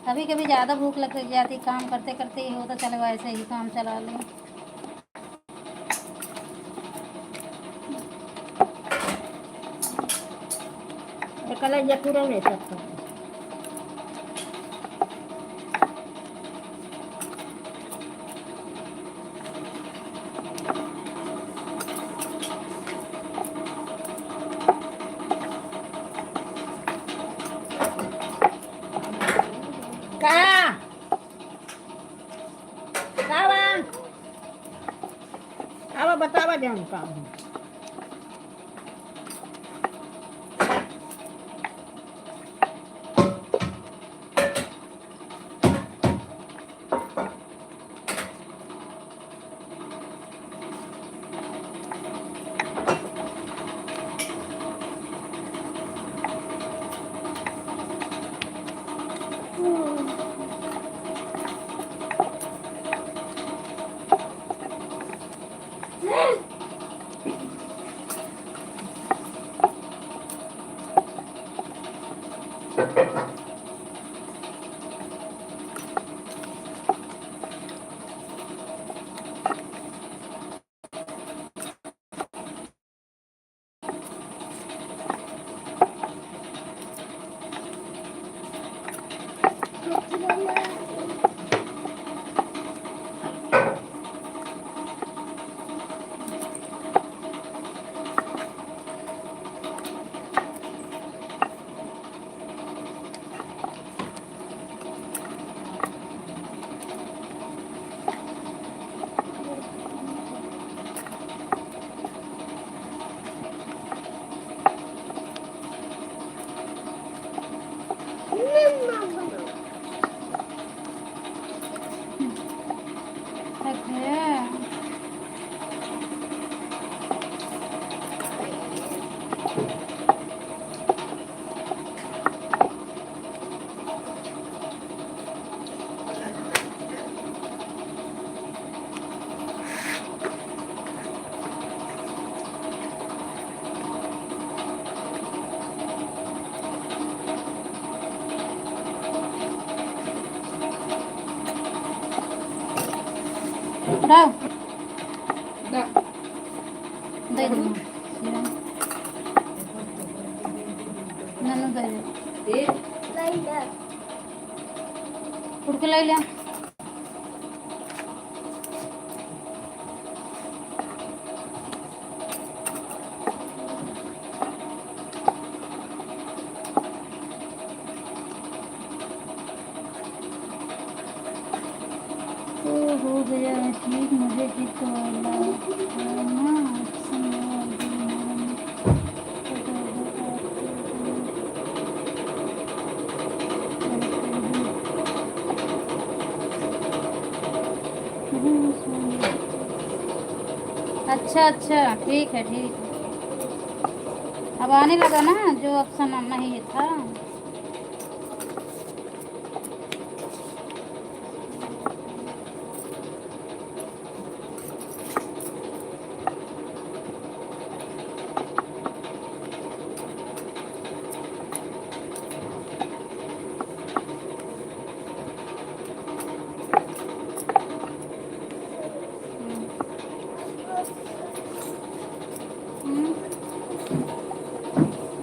कभी कभी ज़्यादा भूख लग जाती, काम करते करते ही होता, चलो ऐसे ही काम चला लें। कलेजा पूरा ले सकता है। अब बतावा दे हम काम। उठाओ, दे दो नन्नू, दे दो उठ के ले लिया। तो हो गया है ठीक, मुझे ठीक वाला ना अच्छा अच्छा, ठीक है ठीक है। अब आने लगा ना जो ऑप्शन नहीं था।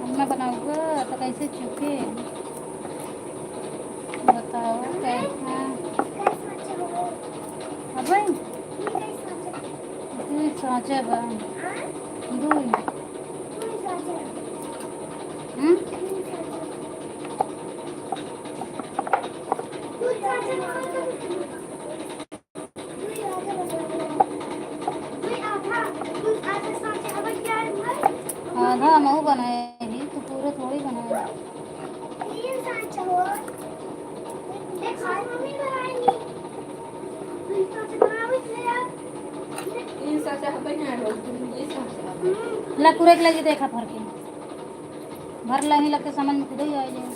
अब मैं बनाऊँगा तो कैसे चूके बताओ कैसा। अब भाई तू सोचे बा दू आधा मऊ बनाएगी तो पूरा थोड़ी बनाएगी। ला पूरे के लगी देखा भर के भर लही लग के समझ में खुद ही आई जाए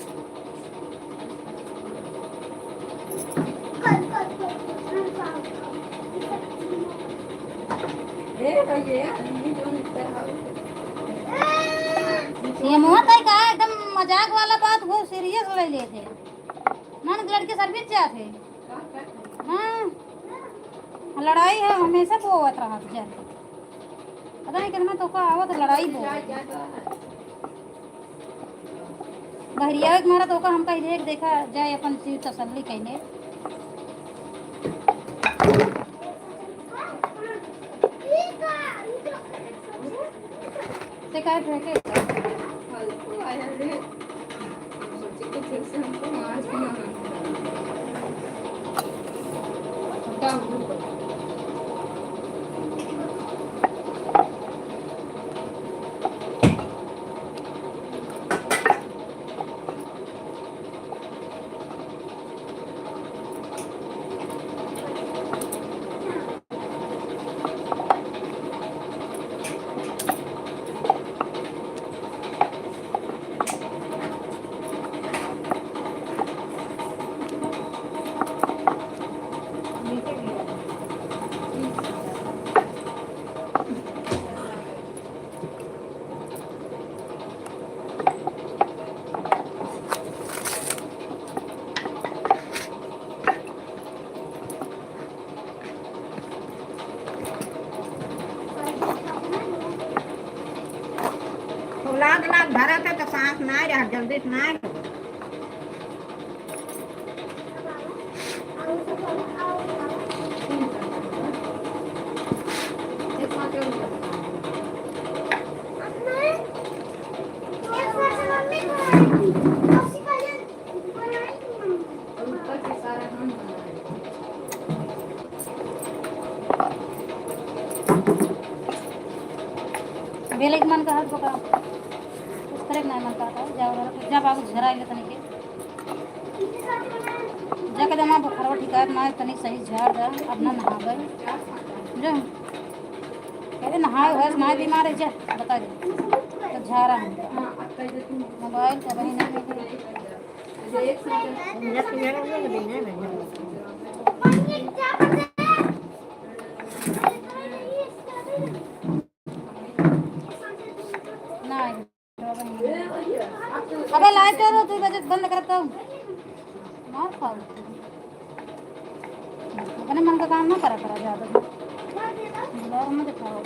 ये मुँह तय का एकदम मजाक वाला बात बहुत सीरियस ले लेते ना लड़के सर्विस जाते हाँ लड़ाई है हमेशा तो होत रहा जा पता नहीं कितना तो का आवत लड़ाई बहुत बहरिया के मारा तो का हम कहीं देखा जाए अपन चीज तसल्ली कहने ते काय फेंके लाग लाग भरत है तो सांस ना रह जल्दी से ना बेले के मन का हाथ पकड़ा उस तरह नहीं मन करता जाओ जा बाबू झरा ले तनिक जाके जमा बुखार ठिकायत ना तनिक सही झाड़ जा अब ना नहा गए जो कहते नहाए हुए नहाए बीमार है जा बता दे तो झारा है मोबाइल का बही नहीं अबे लाइट तो 2 बजे बंद करता हूँ मार खाओ अपने मन का काम ना करा ज़्यादा घर में दिखाओ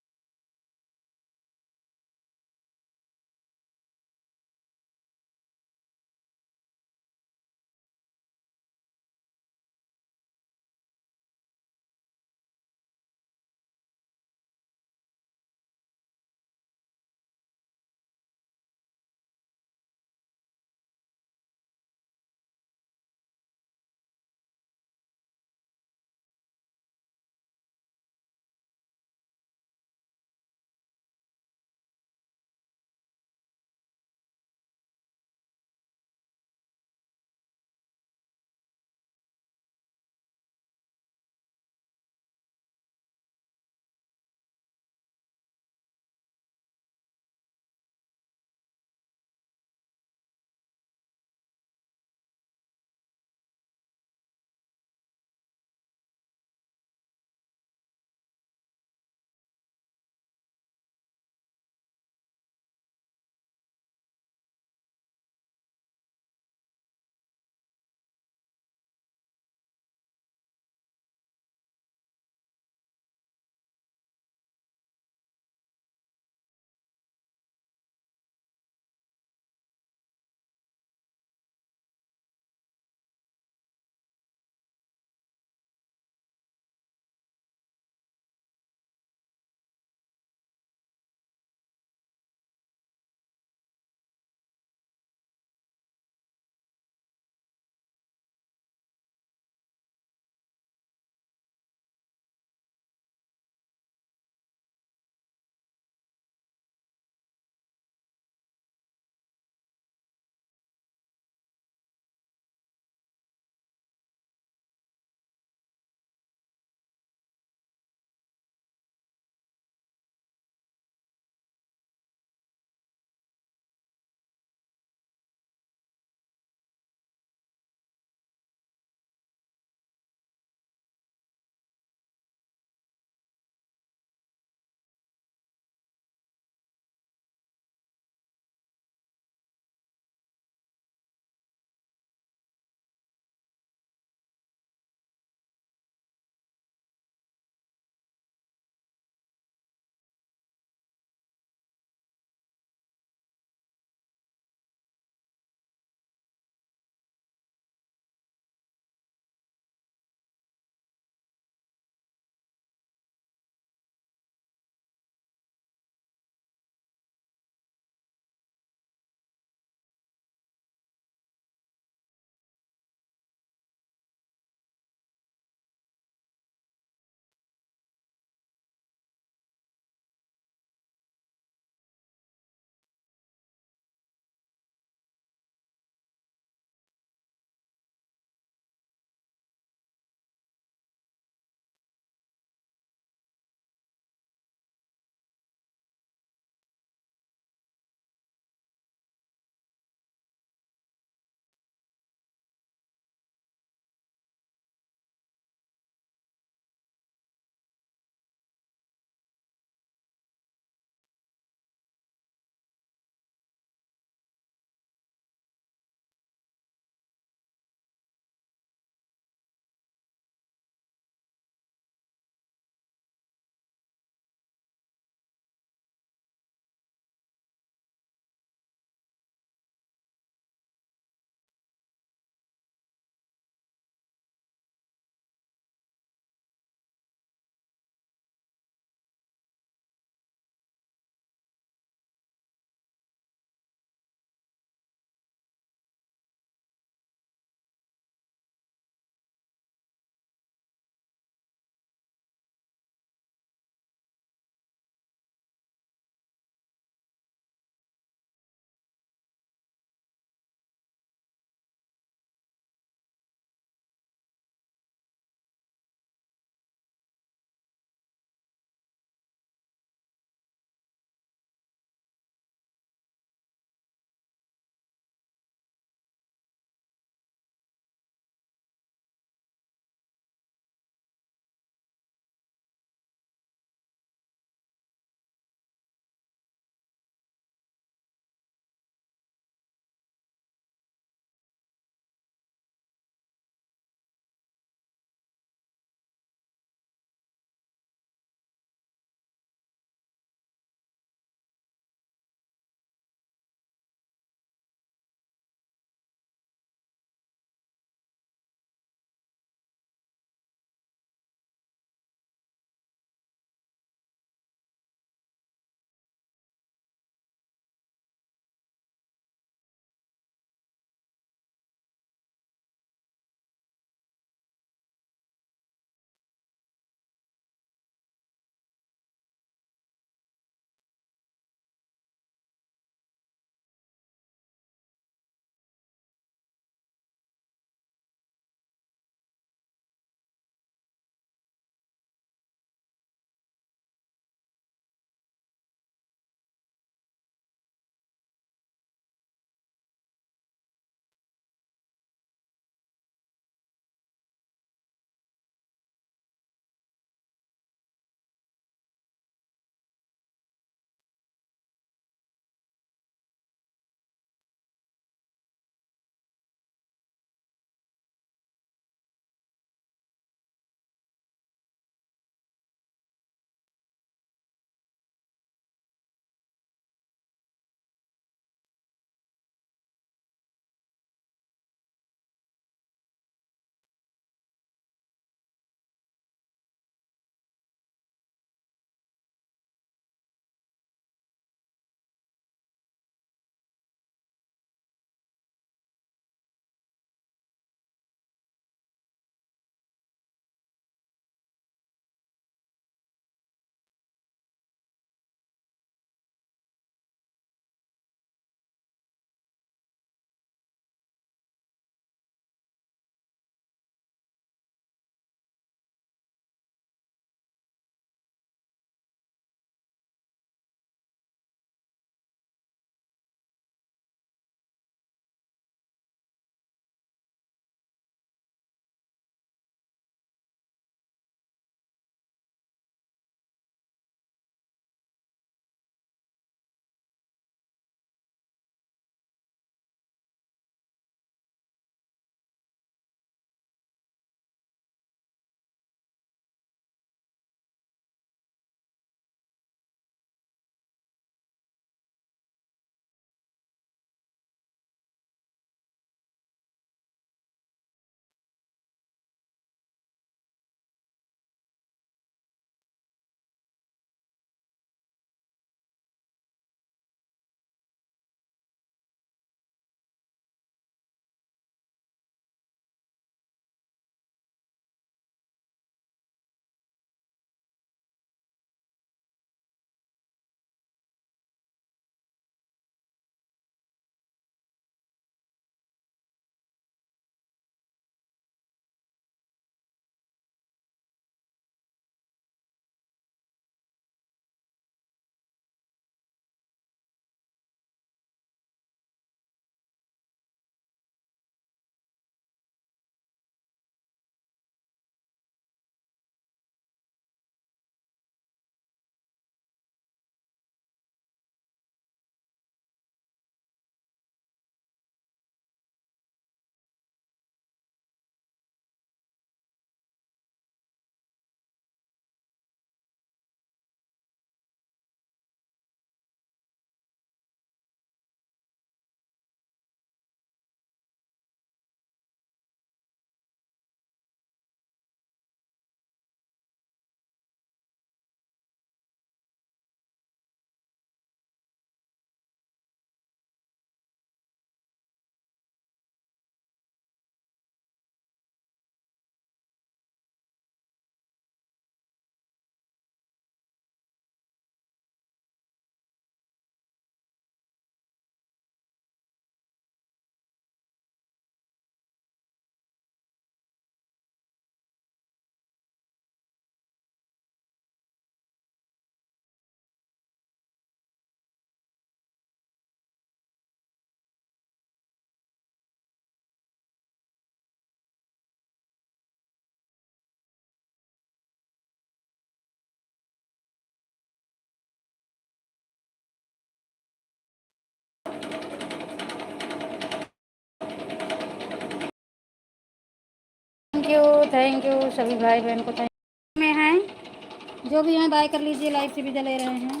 थैंक यू सभी भाई बहन को थैंक में हैं जो भी हैं बाय कर लीजिए। लाइव से विदा ले रहे हैं।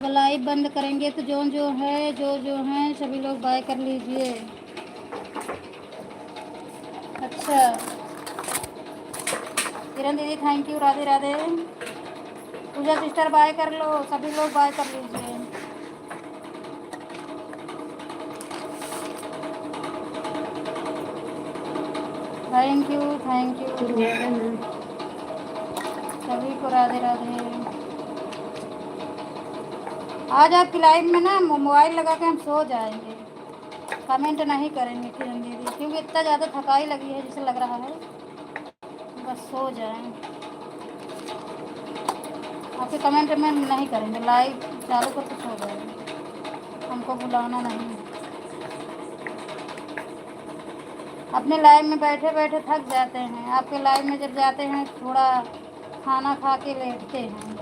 अब लाइव बंद करेंगे तो जो है जो हैं सभी लोग बाय कर लीजिए। अच्छा किरण दीदी thank you. Radhe Radhe. Pooja sister bye कर लो। सभी लोग बाय कर लीजिए। थैंक यू सभी को राधे राधे। आज आपकी लाइव में ना मोबाइल लगा के हम सो जाएंगे। कमेंट नहीं करेंगे किरण दीदी क्योंकि इतना ज़्यादा थकाई लगी है जैसे लग रहा है बस सो जाएं। आपके कमेंट में नहीं करेंगे। लाइव चालू करके सो जाएंगे। हमको बुलाना नहीं। अपने लाइव में बैठे बैठे थक जाते हैं। आपके लाइव में जब जाते हैं थोड़ा खाना खा के लेटते हैं।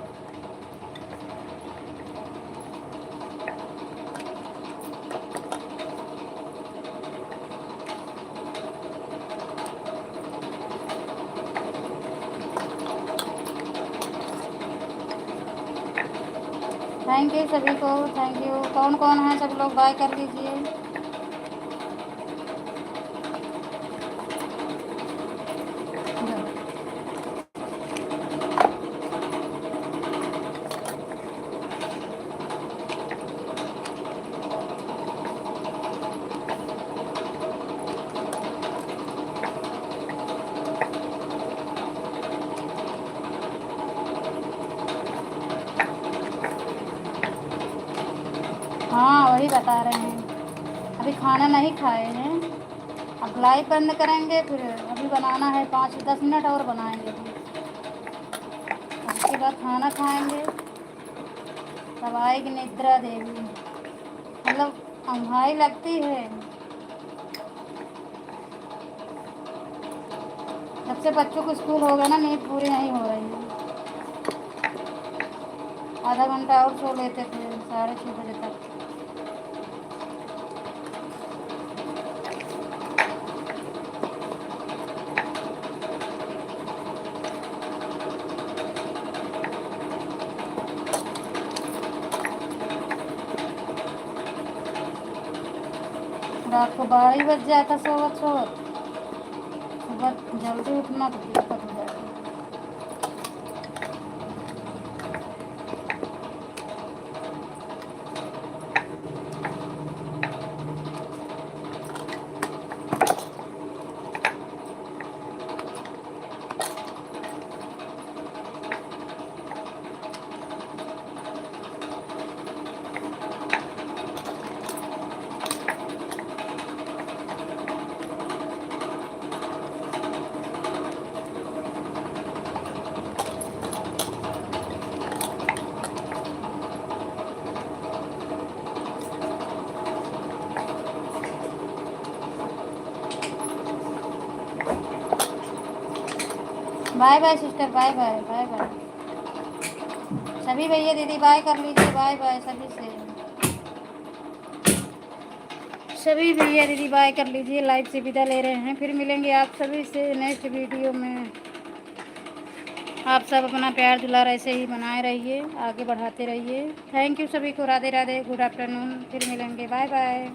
थैंक यू सभी को थैंक यू। कौन कौन है सब लोग बाय कर लीजिए। हाँ वही बता रहे हैं। अभी खाना नहीं खाए हैं। अब लाइव बंद करेंगे फिर अभी बनाना है 5-10 मिनट और बनाएंगे। उसके बाद खाना खाएंगे तब आएगी निद्रा देवी। मतलब अंधाई लगती है। जब से बच्चों को स्कूल हो गया ना नींद पूरी नहीं हो रही है। आधा घंटा और सो लेते थे 6:30 बजे तक। रात को 12 बज जाता सोवत सुबह जल्दी उठना तो दिक्कत हो जाती। Bye bye sister bye bye bye bye. सभी भैया दीदी बाय कर लीजिए। बाय बाय सभी से। सभी भैया दीदी बाय कर लीजिए। लाइव से विदा ले रहे हैं। फिर मिलेंगे आप सभी से नेक्स्ट वीडियो में। आप सब अपना प्यार दुलार ऐसे ही बनाए रहिए। आगे बढ़ाते रहिए। थैंक यू सभी को। राधे राधे। Good afternoon. फिर मिलेंगे। Bye bye.